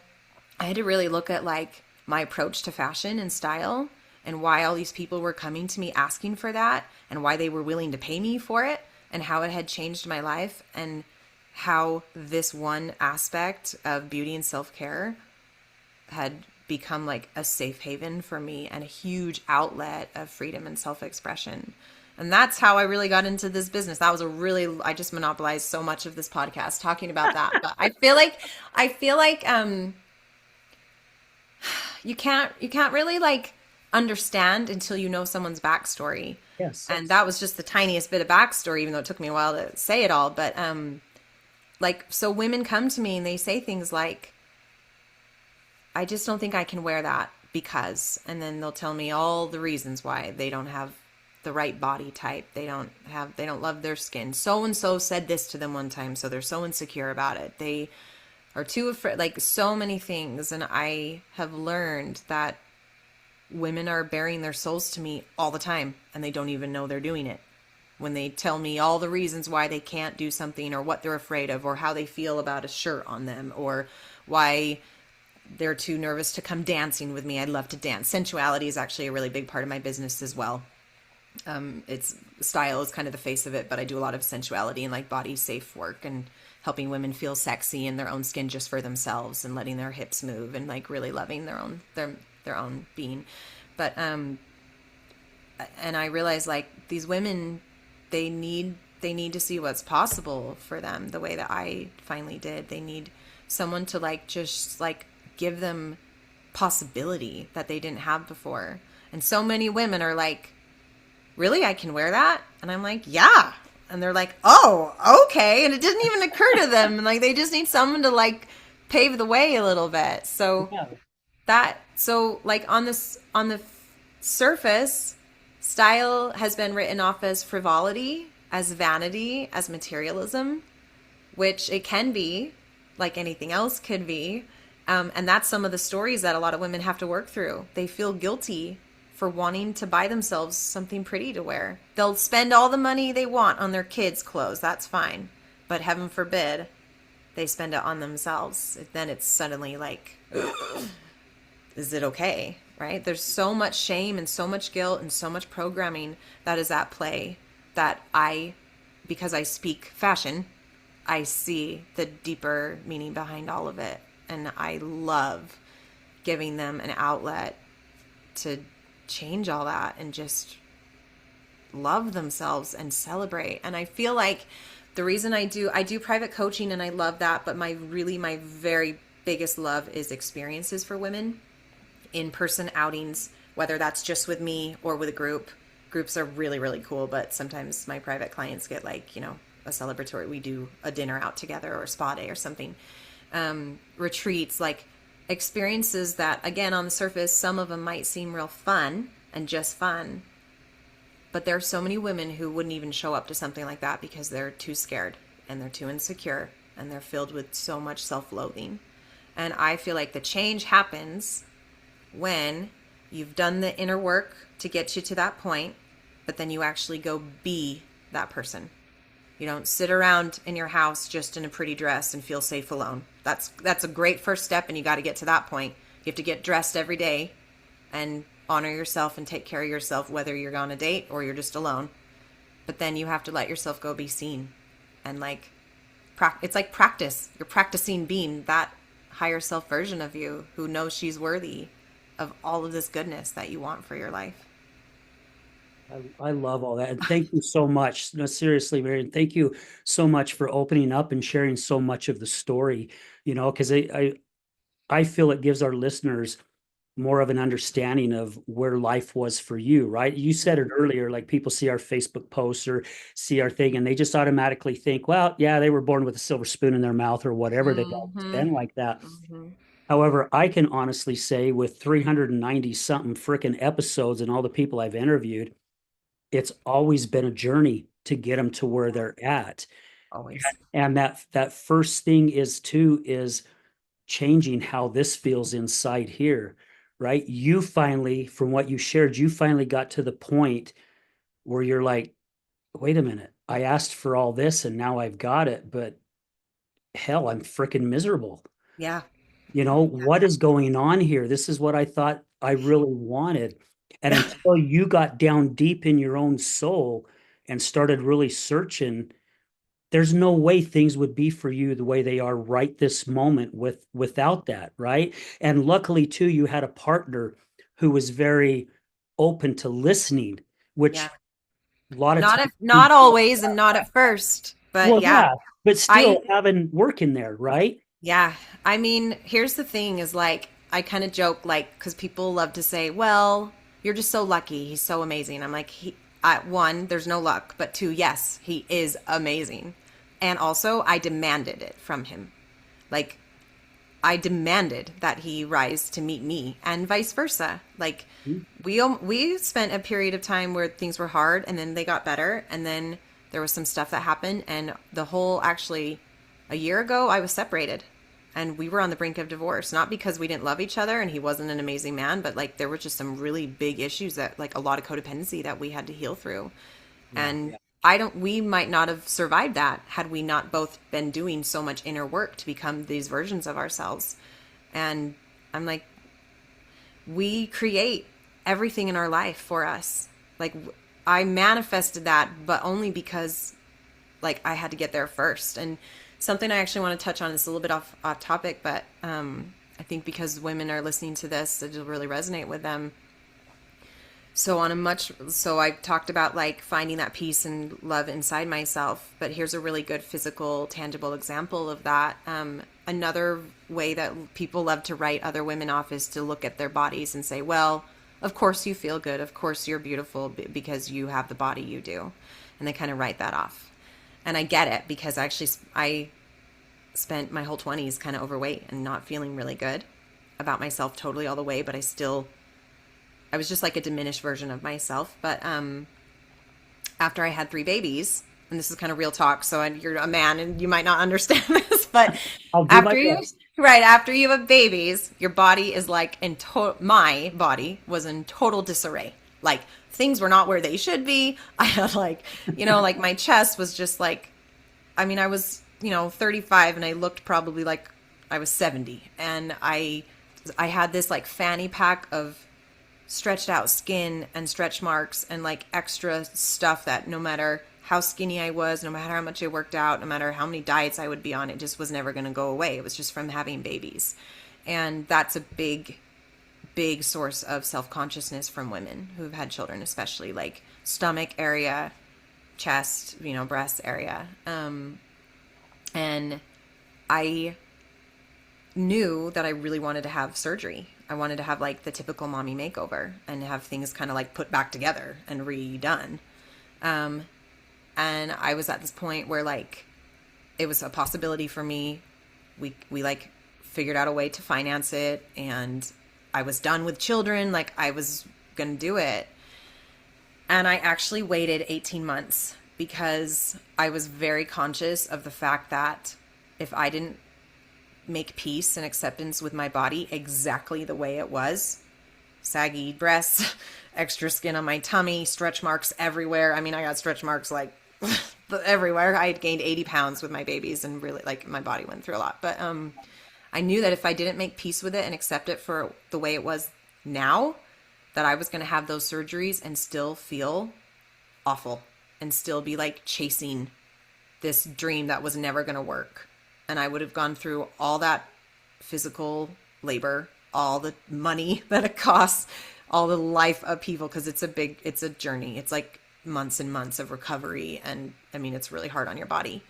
I had to really look at like my approach to fashion and style, and why all these people were coming to me asking for that, and why they were willing to pay me for it, and how it had changed my life, and how this one aspect of beauty and self-care had become like a safe haven for me and a huge outlet of freedom and self-expression. And that's how I really got into this business. I just monopolized so much of this podcast talking about that. But I feel like you can't really like understand until you know someone's backstory. Yes. And that was just the tiniest bit of backstory, even though it took me a while to say it all. But like, so women come to me and they say things like, I just don't think I can wear that because, and then they'll tell me all the reasons why. They don't have the right body type. They don't love their skin. So-and-so said this to them one time, so they're so insecure about it. They are too afraid, like so many things. And I have learned that women are bearing their souls to me all the time, and they don't even know they're doing it. When they tell me all the reasons why they can't do something, or what they're afraid of, or how they feel about a shirt on them, or why they're too nervous to come dancing with me. I love to dance. Sensuality is actually a really big part of my business as well. It's style is kind of the face of it, but I do a lot of sensuality and like body safe work and helping women feel sexy in their own skin just for themselves, and letting their hips move, and like really loving their own being. But and I realized like these women, they need to see what's possible for them the way that I finally did. They need someone to like just like give them possibility that they didn't have before. And so many women are like, really, I can wear that? And I'm like, yeah. And they're like, oh, okay. And it didn't even occur to them. And like, they just need someone to like pave the way a little bit. So like on the surface, style has been written off as frivolity, as vanity, as materialism, which it can be, like anything else could be. And that's some of the stories that a lot of women have to work through. They feel guilty for wanting to buy themselves something pretty to wear. They'll spend all the money they want on their kids' clothes. That's fine. But heaven forbid they spend it on themselves. Then it's suddenly like, is it okay? Right? There's so much shame and so much guilt and so much programming that is at play that because I speak fashion, I see the deeper meaning behind all of it. And I love giving them an outlet to change all that and just love themselves and celebrate. And I feel like the reason I do private coaching, and I love that, but my very biggest love is experiences for women, in-person outings, whether that's just with me or with a group. Groups are really, really cool, but sometimes my private clients get like, a celebratory, we do a dinner out together or a spa day or something. Retreats, like experiences that, again, on the surface, some of them might seem real fun and just fun, but there are so many women who wouldn't even show up to something like that because they're too scared and they're too insecure and they're filled with so much self-loathing. And I feel like the change happens when you've done the inner work to get you to that point, but then you actually go be that person. You don't sit around in your house just in a pretty dress and feel safe alone. That's a great first step, and you got to get to that point. You have to get dressed every day and honor yourself and take care of yourself, whether you're on a date or you're just alone. But then you have to let yourself go be seen. And like, it's like practice. You're practicing being that higher self version of you who knows she's worthy of all of this goodness that you want for your life. I love all that. And thank you so much. No, seriously, Maren, thank you so much for opening up and sharing so much of the story, because I feel it gives our listeners more of an understanding of where life was for you, right? You said it earlier, like people see our Facebook posts or see our thing and they just automatically think, well, yeah, they were born with a silver spoon in their mouth or whatever. They've always been like that. However, I can honestly say with 390 something freaking episodes and all the people I've interviewed, it's always been a journey to get them to where they're at. Always. And that first thing is changing how this feels inside here, right? You finally, from what you shared, you finally got to the point where you're like, wait a minute, I asked for all this and now I've got it, but hell, I'm freaking miserable. Yeah. What is going on here? This is what I thought I really wanted. And until you got down deep in your own soul and started really searching, there's no way things would be for you the way they are right this moment without that, right? And luckily too, you had a partner who was very open to listening, which Yeah. a lot of Not times not always and not at first, but well, yeah. but still having work in there, right? Yeah. I mean, here's the thing is like, I kind of joke, like, because people love to say, well, you're just so lucky. He's so amazing. I'm like, one, there's no luck, but two, yes, he is amazing. And also, I demanded it from him. Like, I demanded that he rise to meet me and vice versa. Like, we spent a period of time where things were hard and then they got better. And then there was some stuff that happened. And actually, a year ago, I was separated. And we were on the brink of divorce, not because we didn't love each other and he wasn't an amazing man, but like there were just some really big issues that like a lot of codependency that we had to heal through. And we might not have survived that had we not both been doing so much inner work to become these versions of ourselves. And I'm like, we create everything in our life for us. Like I manifested that, but only because like I had to get there first. And something I actually want to touch on is a little bit off topic, but I think because women are listening to this, it'll really resonate with them. So I talked about like finding that peace and love inside myself, but here's a really good physical, tangible example of that. Another way that people love to write other women off is to look at their bodies and say, well, of course you feel good. Of course you're beautiful because you have the body you do. And they kind of write that off. And I get it because actually I spent my whole 20s kind of overweight and not feeling really good about myself totally all the way, but I was just like a diminished version of myself. But after I had 3 babies, and this is kind of real talk, so you're a man and you might not understand this, but after you have babies, your body is like my body was in total disarray. Like things were not where they should be. I had like, like my chest was just like, I mean, I was, 35 and I looked probably like I was 70. And I had this like fanny pack of stretched out skin and stretch marks and like extra stuff that no matter how skinny I was, no matter how much I worked out, no matter how many diets I would be on, it just was never going to go away. It was just from having babies. And that's a big, big source of self-consciousness from women who've had children, especially like stomach area, chest, breast area. And I knew that I really wanted to have surgery. I wanted to have like the typical mommy makeover and have things kind of like put back together and redone. And I was at this point where like it was a possibility for me. We like figured out a way to finance it, and I was done with children. Like I was going to do it. And I actually waited 18 months because I was very conscious of the fact that if I didn't make peace and acceptance with my body exactly the way it was, saggy breasts, extra skin on my tummy, stretch marks everywhere. I mean, I got stretch marks like everywhere. I had gained 80 pounds with my babies, and really like my body went through a lot. But I knew that if I didn't make peace with it and accept it for the way it was now, that I was going to have those surgeries and still feel awful and still be like chasing this dream that was never going to work. And I would have gone through all that physical labor, all the money that it costs, all the life upheaval, because it's a journey. It's like months and months of recovery. And I mean, it's really hard on your body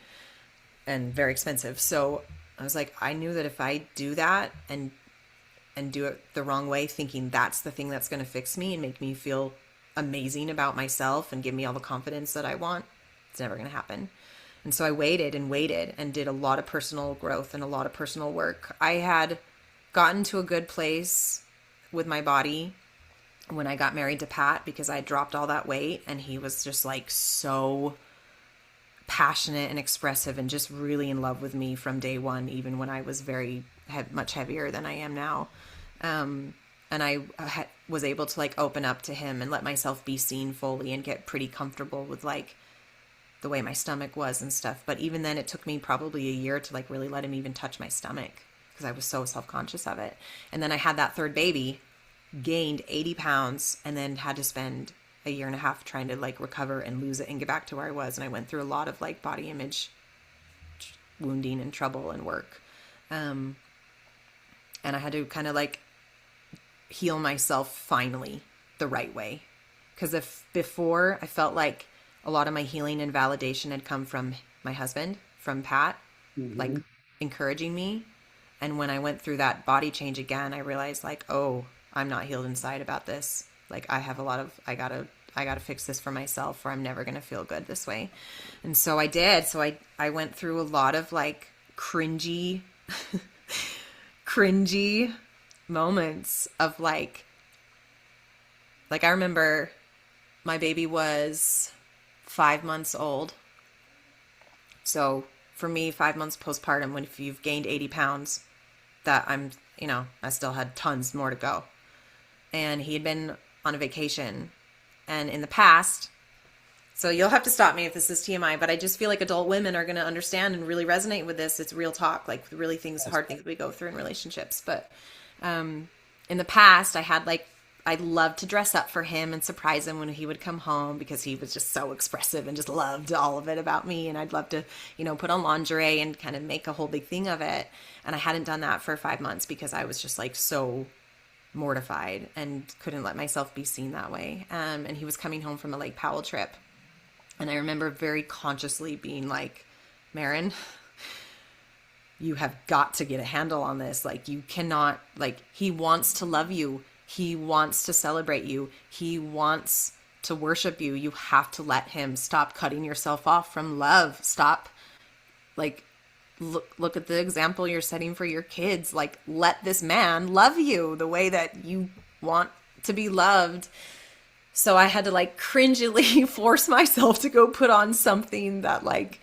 and very expensive. So I was like, I knew that if I do that and do it the wrong way, thinking that's the thing that's going to fix me and make me feel amazing about myself and give me all the confidence that I want, it's never going to happen. And so I waited and did a lot of personal growth and a lot of personal work. I had gotten to a good place with my body when I got married to Pat, because I dropped all that weight, and he was just like so passionate and expressive and just really in love with me from day one, even when I was much heavier than I am now. And I was able to like open up to him and let myself be seen fully and get pretty comfortable with like the way my stomach was and stuff. But even then it took me probably a year to like really let him even touch my stomach, because I was so self-conscious of it. And then I had that third baby, gained 80 pounds, and then had to spend a year and a half trying to like recover and lose it and get back to where I was. And I went through a lot of like body image wounding and trouble and work. And I had to kind of like heal myself finally the right way. Because if before I felt like a lot of my healing and validation had come from my husband, from Pat, like encouraging me. And when I went through that body change again, I realized like, oh, I'm not healed inside about this. Like I have I gotta fix this for myself, or I'm never going to feel good this way. And so I did. So I went through a lot of like cringy moments of like I remember my baby was 5 months old. So for me, 5 months postpartum, if you've gained 80 pounds, that I still had tons more to go. And he had been on a vacation. And in the past, so you'll have to stop me if this is TMI, but I just feel like adult women are going to understand and really resonate with this. It's real talk, like really hard things we go through in relationships. But in the past, I'd love to dress up for him and surprise him when he would come home, because he was just so expressive and just loved all of it about me. And I'd love to, put on lingerie and kind of make a whole big thing of it. And I hadn't done that for 5 months because I was just like so mortified and couldn't let myself be seen that way. And he was coming home from a Lake Powell trip. And I remember very consciously being like, Maren, you have got to get a handle on this. Like, you cannot, like, he wants to love you. He wants to celebrate you. He wants to worship you. You have to let him. Stop cutting yourself off from love. Stop, like, look at the example you're setting for your kids. Like, let this man love you the way that you want to be loved. So I had to like cringily force myself to go put on something that like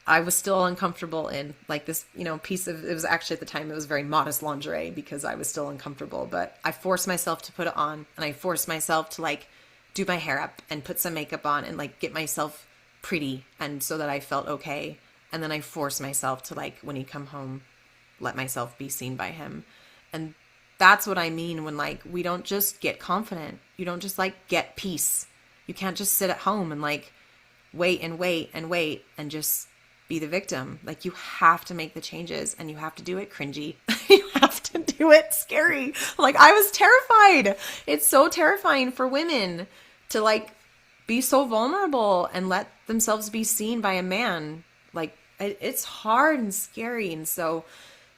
I was still uncomfortable in, like this, piece of, it was actually at the time, it was very modest lingerie because I was still uncomfortable, but I forced myself to put it on, and I forced myself to like do my hair up and put some makeup on and like get myself pretty, and so that I felt okay. And then I forced myself to like, when he'd come home, let myself be seen by him. And that's what I mean when like we don't just get confident. You don't just like get peace. You can't just sit at home and like wait and wait and wait and just be the victim. Like you have to make the changes and you have to do it cringy. You have to do it scary. Like I was terrified. It's so terrifying for women to like be so vulnerable and let themselves be seen by a man. Like it's hard and scary. And so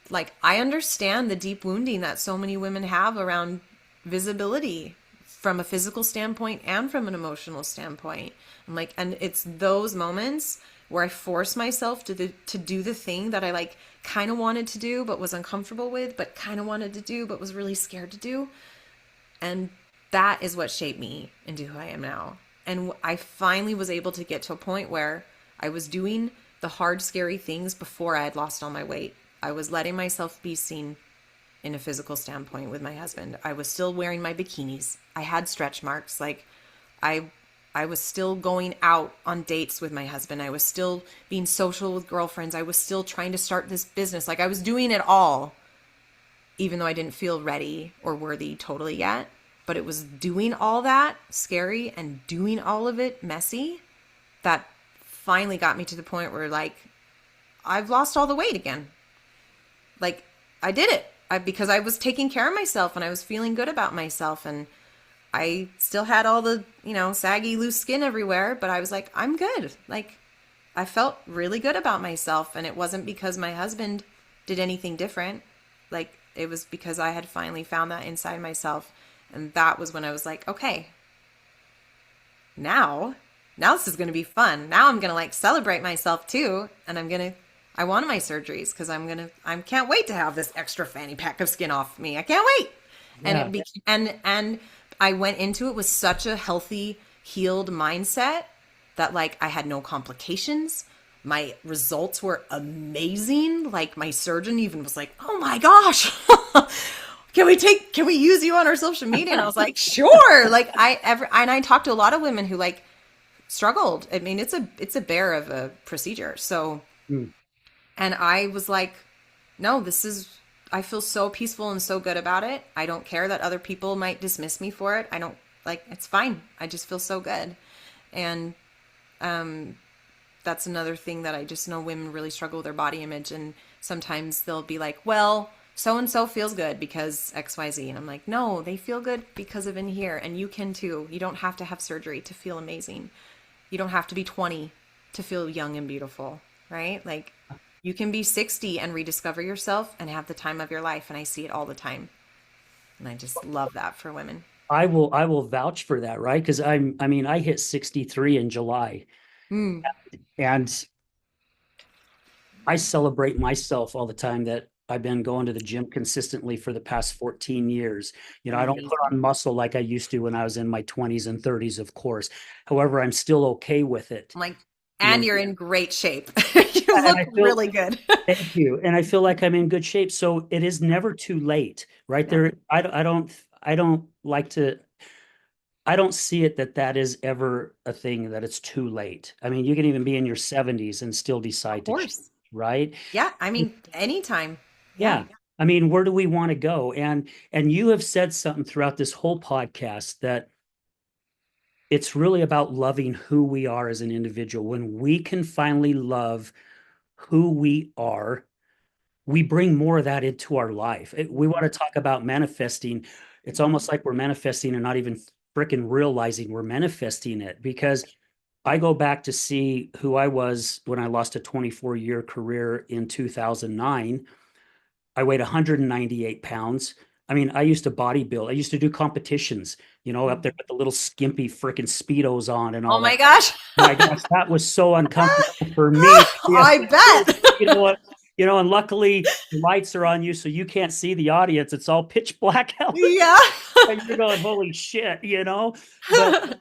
like I understand the deep wounding that so many women have around visibility from a physical standpoint and from an emotional standpoint. I'm like, and it's those moments where I force myself to do the thing that I like kind of wanted to do but was uncomfortable with, but kind of wanted to do but was really scared to do. And that is what shaped me into who I am now. And I finally was able to get to a point where I was doing the hard, scary things before I had lost all my weight. I was letting myself be seen in a physical standpoint with my husband. I was still wearing my bikinis. I had stretch marks. Like I was still going out on dates with my husband. I was still being social with girlfriends. I was still trying to start this business. Like I was doing it all, even though I didn't feel ready or worthy totally yet. But it was doing all that scary and doing all of it messy that finally got me to the point where like I've lost all the weight again. Like I did it because I was taking care of myself and I was feeling good about myself, and I still had all the, saggy loose skin everywhere, but I was like, I'm good. Like I felt really good about myself, and it wasn't because my husband did anything different. Like it was because I had finally found that inside myself. And that was when I was like, okay, now this is going to be fun. Now I'm going to like celebrate myself too. And I wanted my surgeries because I can't wait to have this extra fanny pack of skin off me. I can't wait. Yeah. And I went into it with such a healthy, healed mindset that like I had no complications. My results were amazing. Like my surgeon even was like, oh my gosh, can we use you on our social media? And I was like, sure. Like I talked to a lot of women who like struggled. I mean, it's a bear of a procedure. So, Mm. and I was like, no, I feel so peaceful and so good about it. I don't care that other people might dismiss me for it. I don't it's fine. I just feel so good. And, that's another thing that I just know women really struggle with their body image. And sometimes they'll be like, well, so-and-so feels good because XYZ. And I'm like, no, they feel good because of in here. And you can too. You don't have to have surgery to feel amazing. You don't have to be 20 to feel young and beautiful, right? Like you can be 60 and rediscover yourself and have the time of your life. And I see it all the time. And I just love that for women. I will vouch for that, right? Because I hit 63 in July, Mm, and I celebrate myself all the time that I've been going to the gym consistently for the past 14 years. I don't amazing. put on muscle like I used to when I was in my 20s and 30s, of course. However, I'm still okay with it. I'm like, You and know, you're in great shape. You and look I feel really good. Thank you. And I feel like I'm in good shape. So it is never too late, right Yeah, there. I don't like to, I don't see it that is ever a thing that it's too late. I mean, you can even be in your 70s and still of decide to change, course. right? Yeah, I mean, anytime. Yeah. Yeah. I mean, where do we want to go? And you have said something throughout this whole podcast that it's really about loving who we are as an individual. When we can finally love who we are, we bring more of that into our life. We want to talk about manifesting. It's almost like we're manifesting and not even freaking realizing we're manifesting it, because I go back to see who I was when I lost a 24-year career in 2009. I weighed 198 pounds. I mean, I used to bodybuild. I used to do competitions, up there with the little skimpy freaking Speedos on and Oh all that. my gosh. My gosh, that was so uncomfortable for me. Yeah. I bet. You know what? And luckily the lights are on you, so you can't see the audience. It's all pitch black out Yeah. and you're going, holy shit. But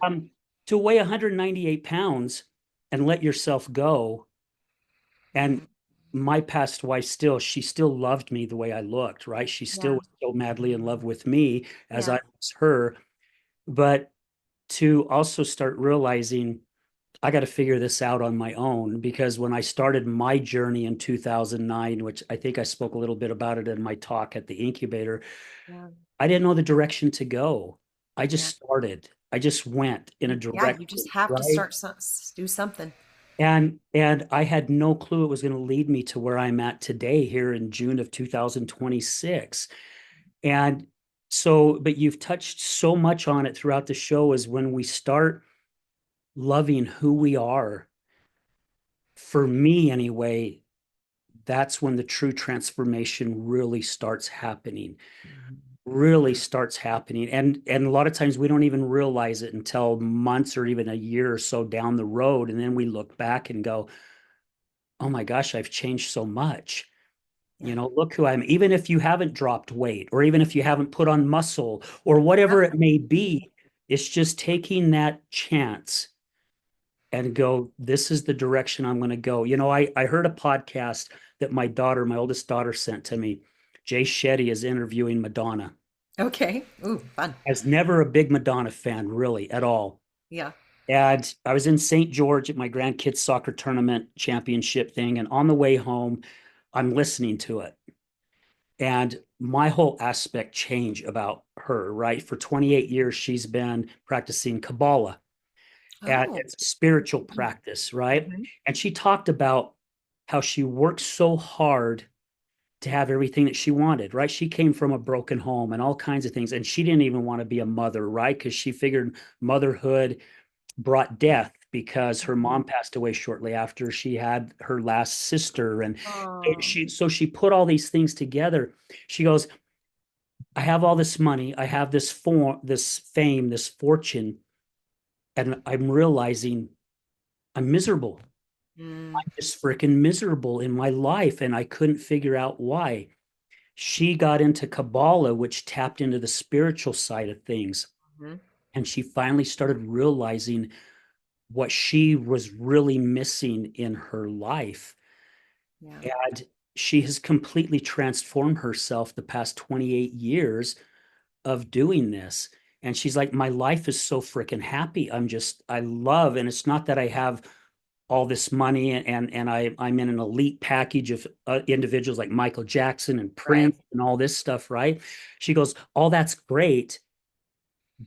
to weigh 198 pounds and let yourself go. And my past wife she still loved me the way I looked, right? She still Yeah. was so madly in love with me as Yeah. I was her. But to also start realizing I got to figure this out on my own, because when I started my journey in 2009, which I think I spoke a little bit about it in my talk at the incubator, Yeah. I didn't know the direction to go. I just Yeah. started. I just went in a Yeah. You direction, just have to right? start do something. And I had no clue it was going to lead me to where I'm at today here in June of 2026. And so, but you've touched so much on it throughout the show, is when we start loving who we are, for me anyway, that's when the true transformation really starts happening. Really starts happening. And a lot of times we don't even realize it until months or even a year or so down the road. And then we look back and go, oh my gosh, I've changed so much. Yeah. Look who I'm, even if you haven't dropped weight, or even if you haven't put on muscle, or Yep. whatever it may be, it's just taking that chance and go, this is the direction I'm going to go. I heard a podcast that my oldest daughter sent to me. Jay Shetty is interviewing Madonna. Okay. Ooh, fun. I was never a big Madonna fan, really, at all. Yeah. And I was in St. George at my grandkids' soccer tournament championship thing. And on the way home, I'm listening to it. And my whole aspect changed about her, right? For 28 years, she's been practicing Kabbalah. And Oh. it's a spiritual practice, right? Mhm. And she talked about how she worked so hard to have everything that she wanted, right? She came from a broken home and all kinds of things. And she didn't even want to be a mother, right? Because she figured motherhood brought death, because her mom passed away shortly after she had her last sister. And Oh. she put all these things together. She goes, I have all this money, I have this fame, this fortune, and I'm realizing I'm miserable. Mm. I'm just freaking miserable in my life, and I couldn't figure out why. She got into Kabbalah, which tapped into the spiritual side of things, Mhm. and she finally started realizing what she was really missing in her life. Yeah. And she has completely transformed herself the past 28 years of doing this. And she's like, my life is so freaking happy. I love, and it's not that I have all this money, and I'm in an elite package of individuals like Michael Jackson and Right. Prince and all this stuff, right? She goes, all that's great,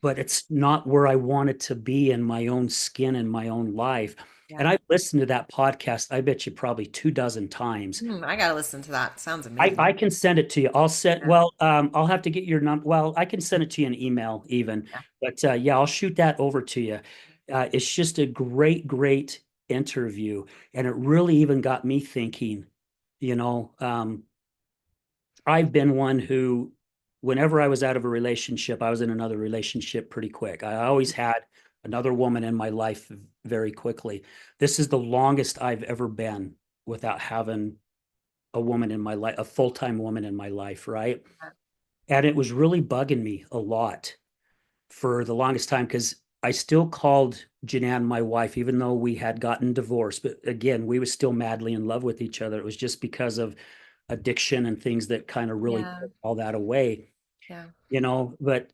but it's not where I wanted to be in my own skin and my own life. And Yeah. I've listened to that podcast, I bet you probably 2 dozen times. I gotta listen to that. Sounds I, amazing. I can send it to you. Yeah. I'll have to get your number. Well, I can send it to you in email even, Yeah. but yeah, I'll shoot that over to you. It's just a great, great interview. And it really even got me thinking, you know, I've been one who, whenever I was out of a relationship, I was in another relationship pretty quick. I always had another woman in my life very quickly. This is the longest I've ever been without having a woman in my life, a full-time woman in my life, right? And it was really bugging me a lot for the longest time, because I still called Janan my wife, even though we had gotten divorced. But again, we were still madly in love with each other. It was just because of addiction and things that kind of really Yeah. took all that away, Yeah. But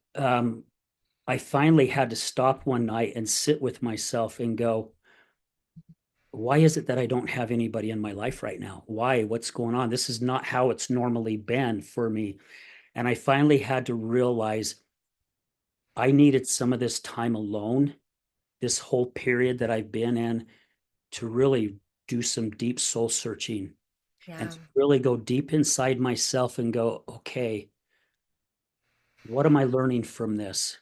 I finally had to stop one night and sit with myself and go, why is it that I don't have anybody in my life right now? Why? What's going on? This is not how it's normally been for me. And I finally had to realize I needed some of this time alone, this whole period that I've been in, to really do some deep soul searching and Yeah. to really go deep inside myself and go, okay, what am I learning from this?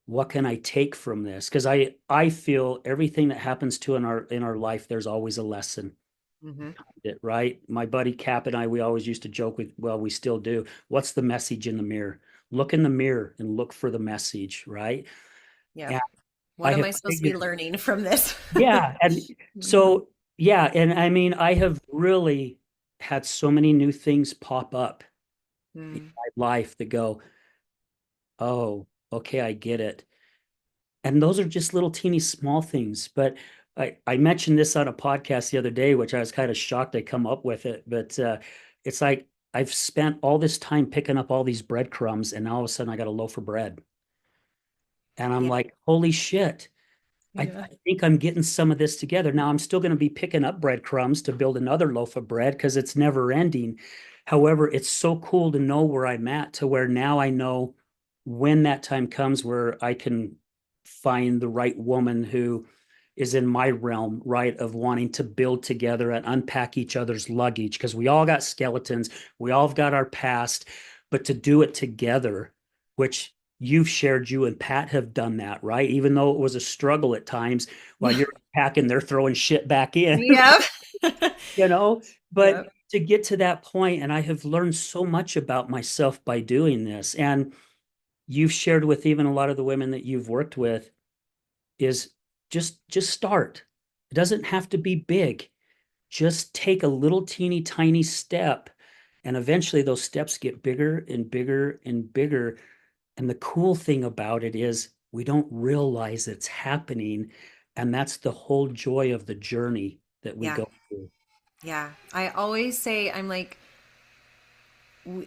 What can I take from this? Because I feel everything that happens to in our life, there's always a lesson. Hmm. It, right? My buddy Cap and I, we always used to joke with, well, we still do. What's the message in the mirror? Look in the mirror and look for the message, right? Yeah. And I What am have I supposed to be figured, learning from this? yeah. And Mhm. so, yeah. And I mean, I have really had so many new things pop up in Mm. my life that go, oh, okay, I get it. And those are just little teeny small things. But I mentioned this on a podcast the other day, which I was kind of shocked I come up with it. But it's like I've spent all this time picking up all these breadcrumbs, and now all of a sudden I got a loaf of bread. And I'm Yeah. like, holy shit. Yeah. I think I'm getting some of this together. Now I'm still going to be picking up breadcrumbs to build another loaf of bread because it's never ending. However, it's so cool to know where I'm at to where now I know when that time comes where I can find the right woman who is in my realm, right, of wanting to build together and unpack each other's luggage because we all got skeletons, we all have got our past, but to do it together, which you've shared, you and Pat have done that, right? Even though it was a struggle at times while you're packing, they're throwing shit back in, Yep. you know? But Yep. to get to that point, and I have learned so much about myself by doing this. And you've shared with even a lot of the women that you've worked with is just start. It doesn't have to be big. Just take a little teeny tiny step. And eventually those steps get bigger and bigger and bigger. And the cool thing about it is we don't realize it's happening. And that's the whole joy of the journey that we Yeah. go through. Yeah. I always say, I'm like,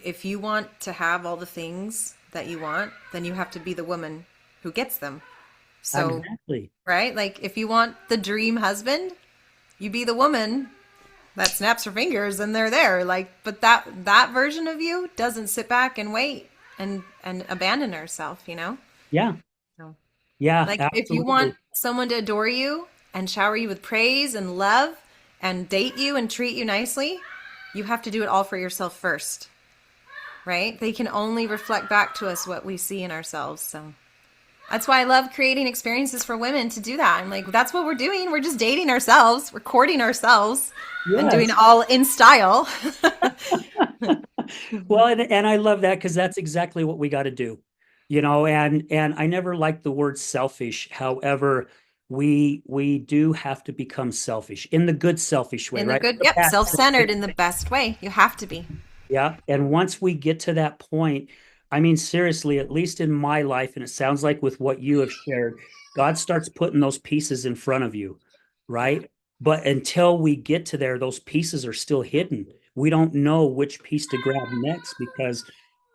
if you want to have all the things that you want, then you have to be the woman who gets them. So, Exactly. right? Like, if you want the dream husband, you be the woman that snaps her fingers and they're there. Like, but that version of you doesn't sit back and wait and abandon herself, you know? Yeah. So, Yeah, like, if you want absolutely. someone to adore you and shower you with praise and love and date you and treat you nicely, you have to do it all for yourself first, right? They can only reflect back to us what we see in ourselves. So that's why I love creating experiences for women to do that. I'm like, that's what we're doing. We're just dating ourselves, recording ourselves, and doing it Yes. all in style. Well, and I love that because that's exactly what we got to do, and I never liked the word selfish. However, we do have to become selfish in the good selfish way, In the right? good, yep, self centered in the best way. You have to be. Yeah. And once we get to that point, I mean, seriously, at least in my life, and it sounds like with what you have shared, God starts putting those pieces in front of you, Yeah. right? But until we get to there, those pieces are still hidden. We don't know which piece to grab next because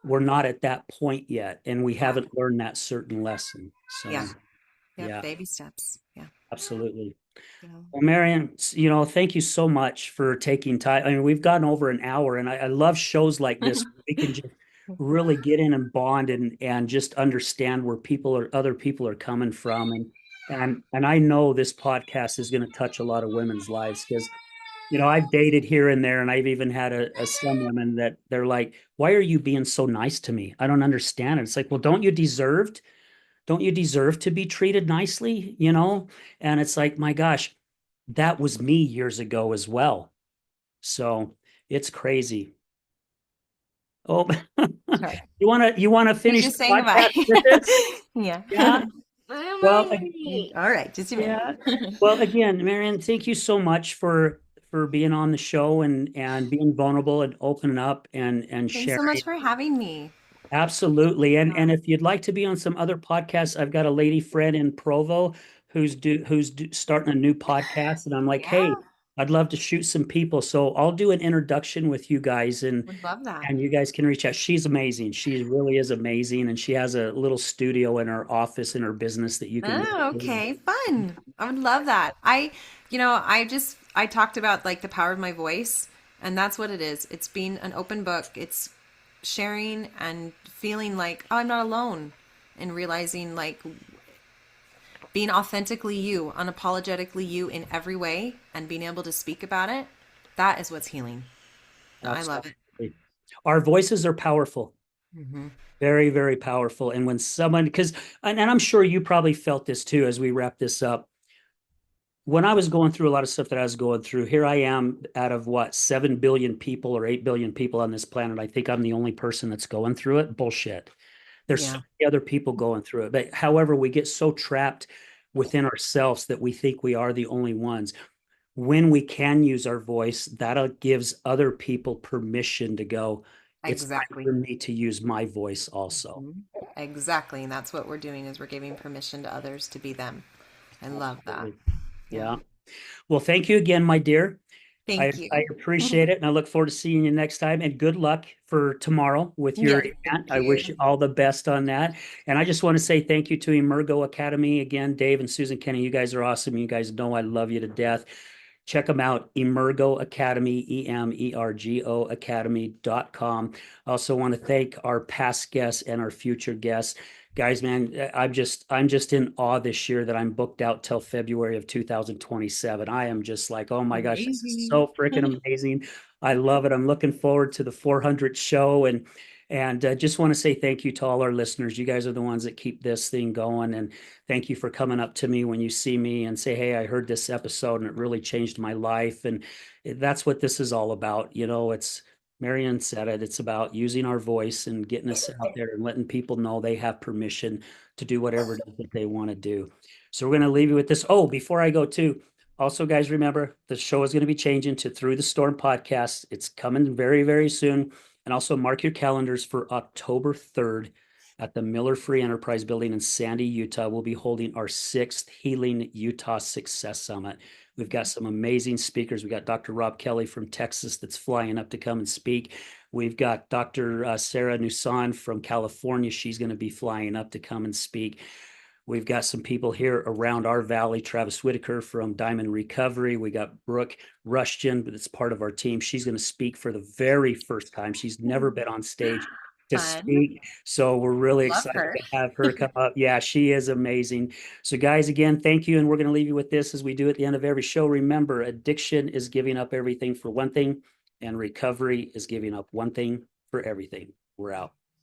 we're not at that point yet, and we Yeah. haven't learned that certain lesson. Yeah. So, Yep. yeah, Baby steps. Yeah. absolutely. Yeah. Well, Marian, thank you so much for taking time. I mean, we've gone over an hour, and I love shows like this. We can just really get in and bond and just understand where other people are coming from, and I know this podcast is going to touch a lot of women's lives because I've dated here and there, and I've even had some women that they're like, "Why are you being so nice to me? I don't understand it." It's like, well, don't you deserve to be treated nicely? And it's like, my gosh, that was me years ago as well. So it's crazy. Oh, Sorry. you want to He's finish just the saying podcast goodbye. with this? Yeah. Yeah. I'm Well, hungry. All right. Just a yeah. minute. Well, again, Marian, thank you so much for being on the show and being vulnerable and opening up and Thanks so much sharing. for having me. Absolutely. And if you'd like to be on some other podcasts, I've got a lady friend in Provo starting a new podcast, and I'm like, Yeah. hey, I'd love to shoot some people. So I'll do an introduction with you guys, and Would love that. and you guys can reach out. She's amazing. She really is amazing, and she has a little studio in her office in her business that you can. Oh, okay. Fun. I would love that. I talked about like the power of my voice, and that's what it is. It's being an open book. It's sharing and feeling like, oh, I'm not alone, and realizing like being authentically you, unapologetically you in every way, and being able to speak about it. That is what's healing. I love it. Absolutely. Our voices are powerful. Hmm. Very, very powerful. And when someone, because, and I'm sure you probably felt this too as we wrap this up. When I was going through a lot of stuff that I was going through, here I am out of what, 7 billion people or 8 billion people on this planet. I think I'm the only person that's going through it. Bullshit. There's so Yeah, many other people going through it. But however, we get so trapped within ourselves that we think we are the only ones. When we can use our voice, that gives other people permission to go, it's time exactly. for me to use my voice also. Mhm. Exactly. And that's what we're doing is we're giving permission to others to be them. I love that. Absolutely. Yeah. Yeah. Well, thank you again, my dear. Thank you. I appreciate it, and I look forward to seeing you next time. And good luck for tomorrow with your Yes, event. thank I wish you. you all the best on that. And I just want to say thank you to Emergo Academy again, Dave and Susan Kenny. You guys are awesome. You guys know I love you to death. Check them out, Emergo Academy, EMERGO Academy.com. I also want to thank our past guests and our future guests. Guys, man, I'm just in awe this year that I'm booked out till February of 2027. I am just like, oh my gosh, this is Amazing. so freaking amazing. I love it. I'm looking forward to the 400th show, and just want to say thank you to all our listeners. You guys are the ones that keep this thing going, and thank you for coming up to me when you see me and say, hey, I heard this episode and it really changed my life. And that's what this is all about. You know, it's Marianne said it. It's about using our voice and getting us out there and letting people know they have permission to do whatever it is that they want to do. So we're going to leave you with this. Oh, before I go too, also, guys, remember the show is going to be changing to Through the Storm podcast. It's coming very, very soon. And also mark your calendars for October 3rd at the Miller Free Enterprise Building in Sandy, Utah. We'll be holding our 6th Healing Utah Success Summit. We've got some amazing speakers. We got Dr. Rob Kelly from Texas that's flying up to come and speak. We've got Dr. Sarah Nusan from California. She's going to be flying up to come and speak. We've got some people here around our valley. Travis Whitaker from Diamond Recovery. We got Brooke Rushton, but it's part of our team. She's going to speak for the very first time. She's never been on stage to Fun. speak. So we're really Love excited her. to have her come up. Yeah, she is amazing. So, guys, again, thank you. And we're going to leave you with this as we do at the end of every show. Remember, addiction is giving up everything for one thing, and recovery is giving up one thing for everything. We're out.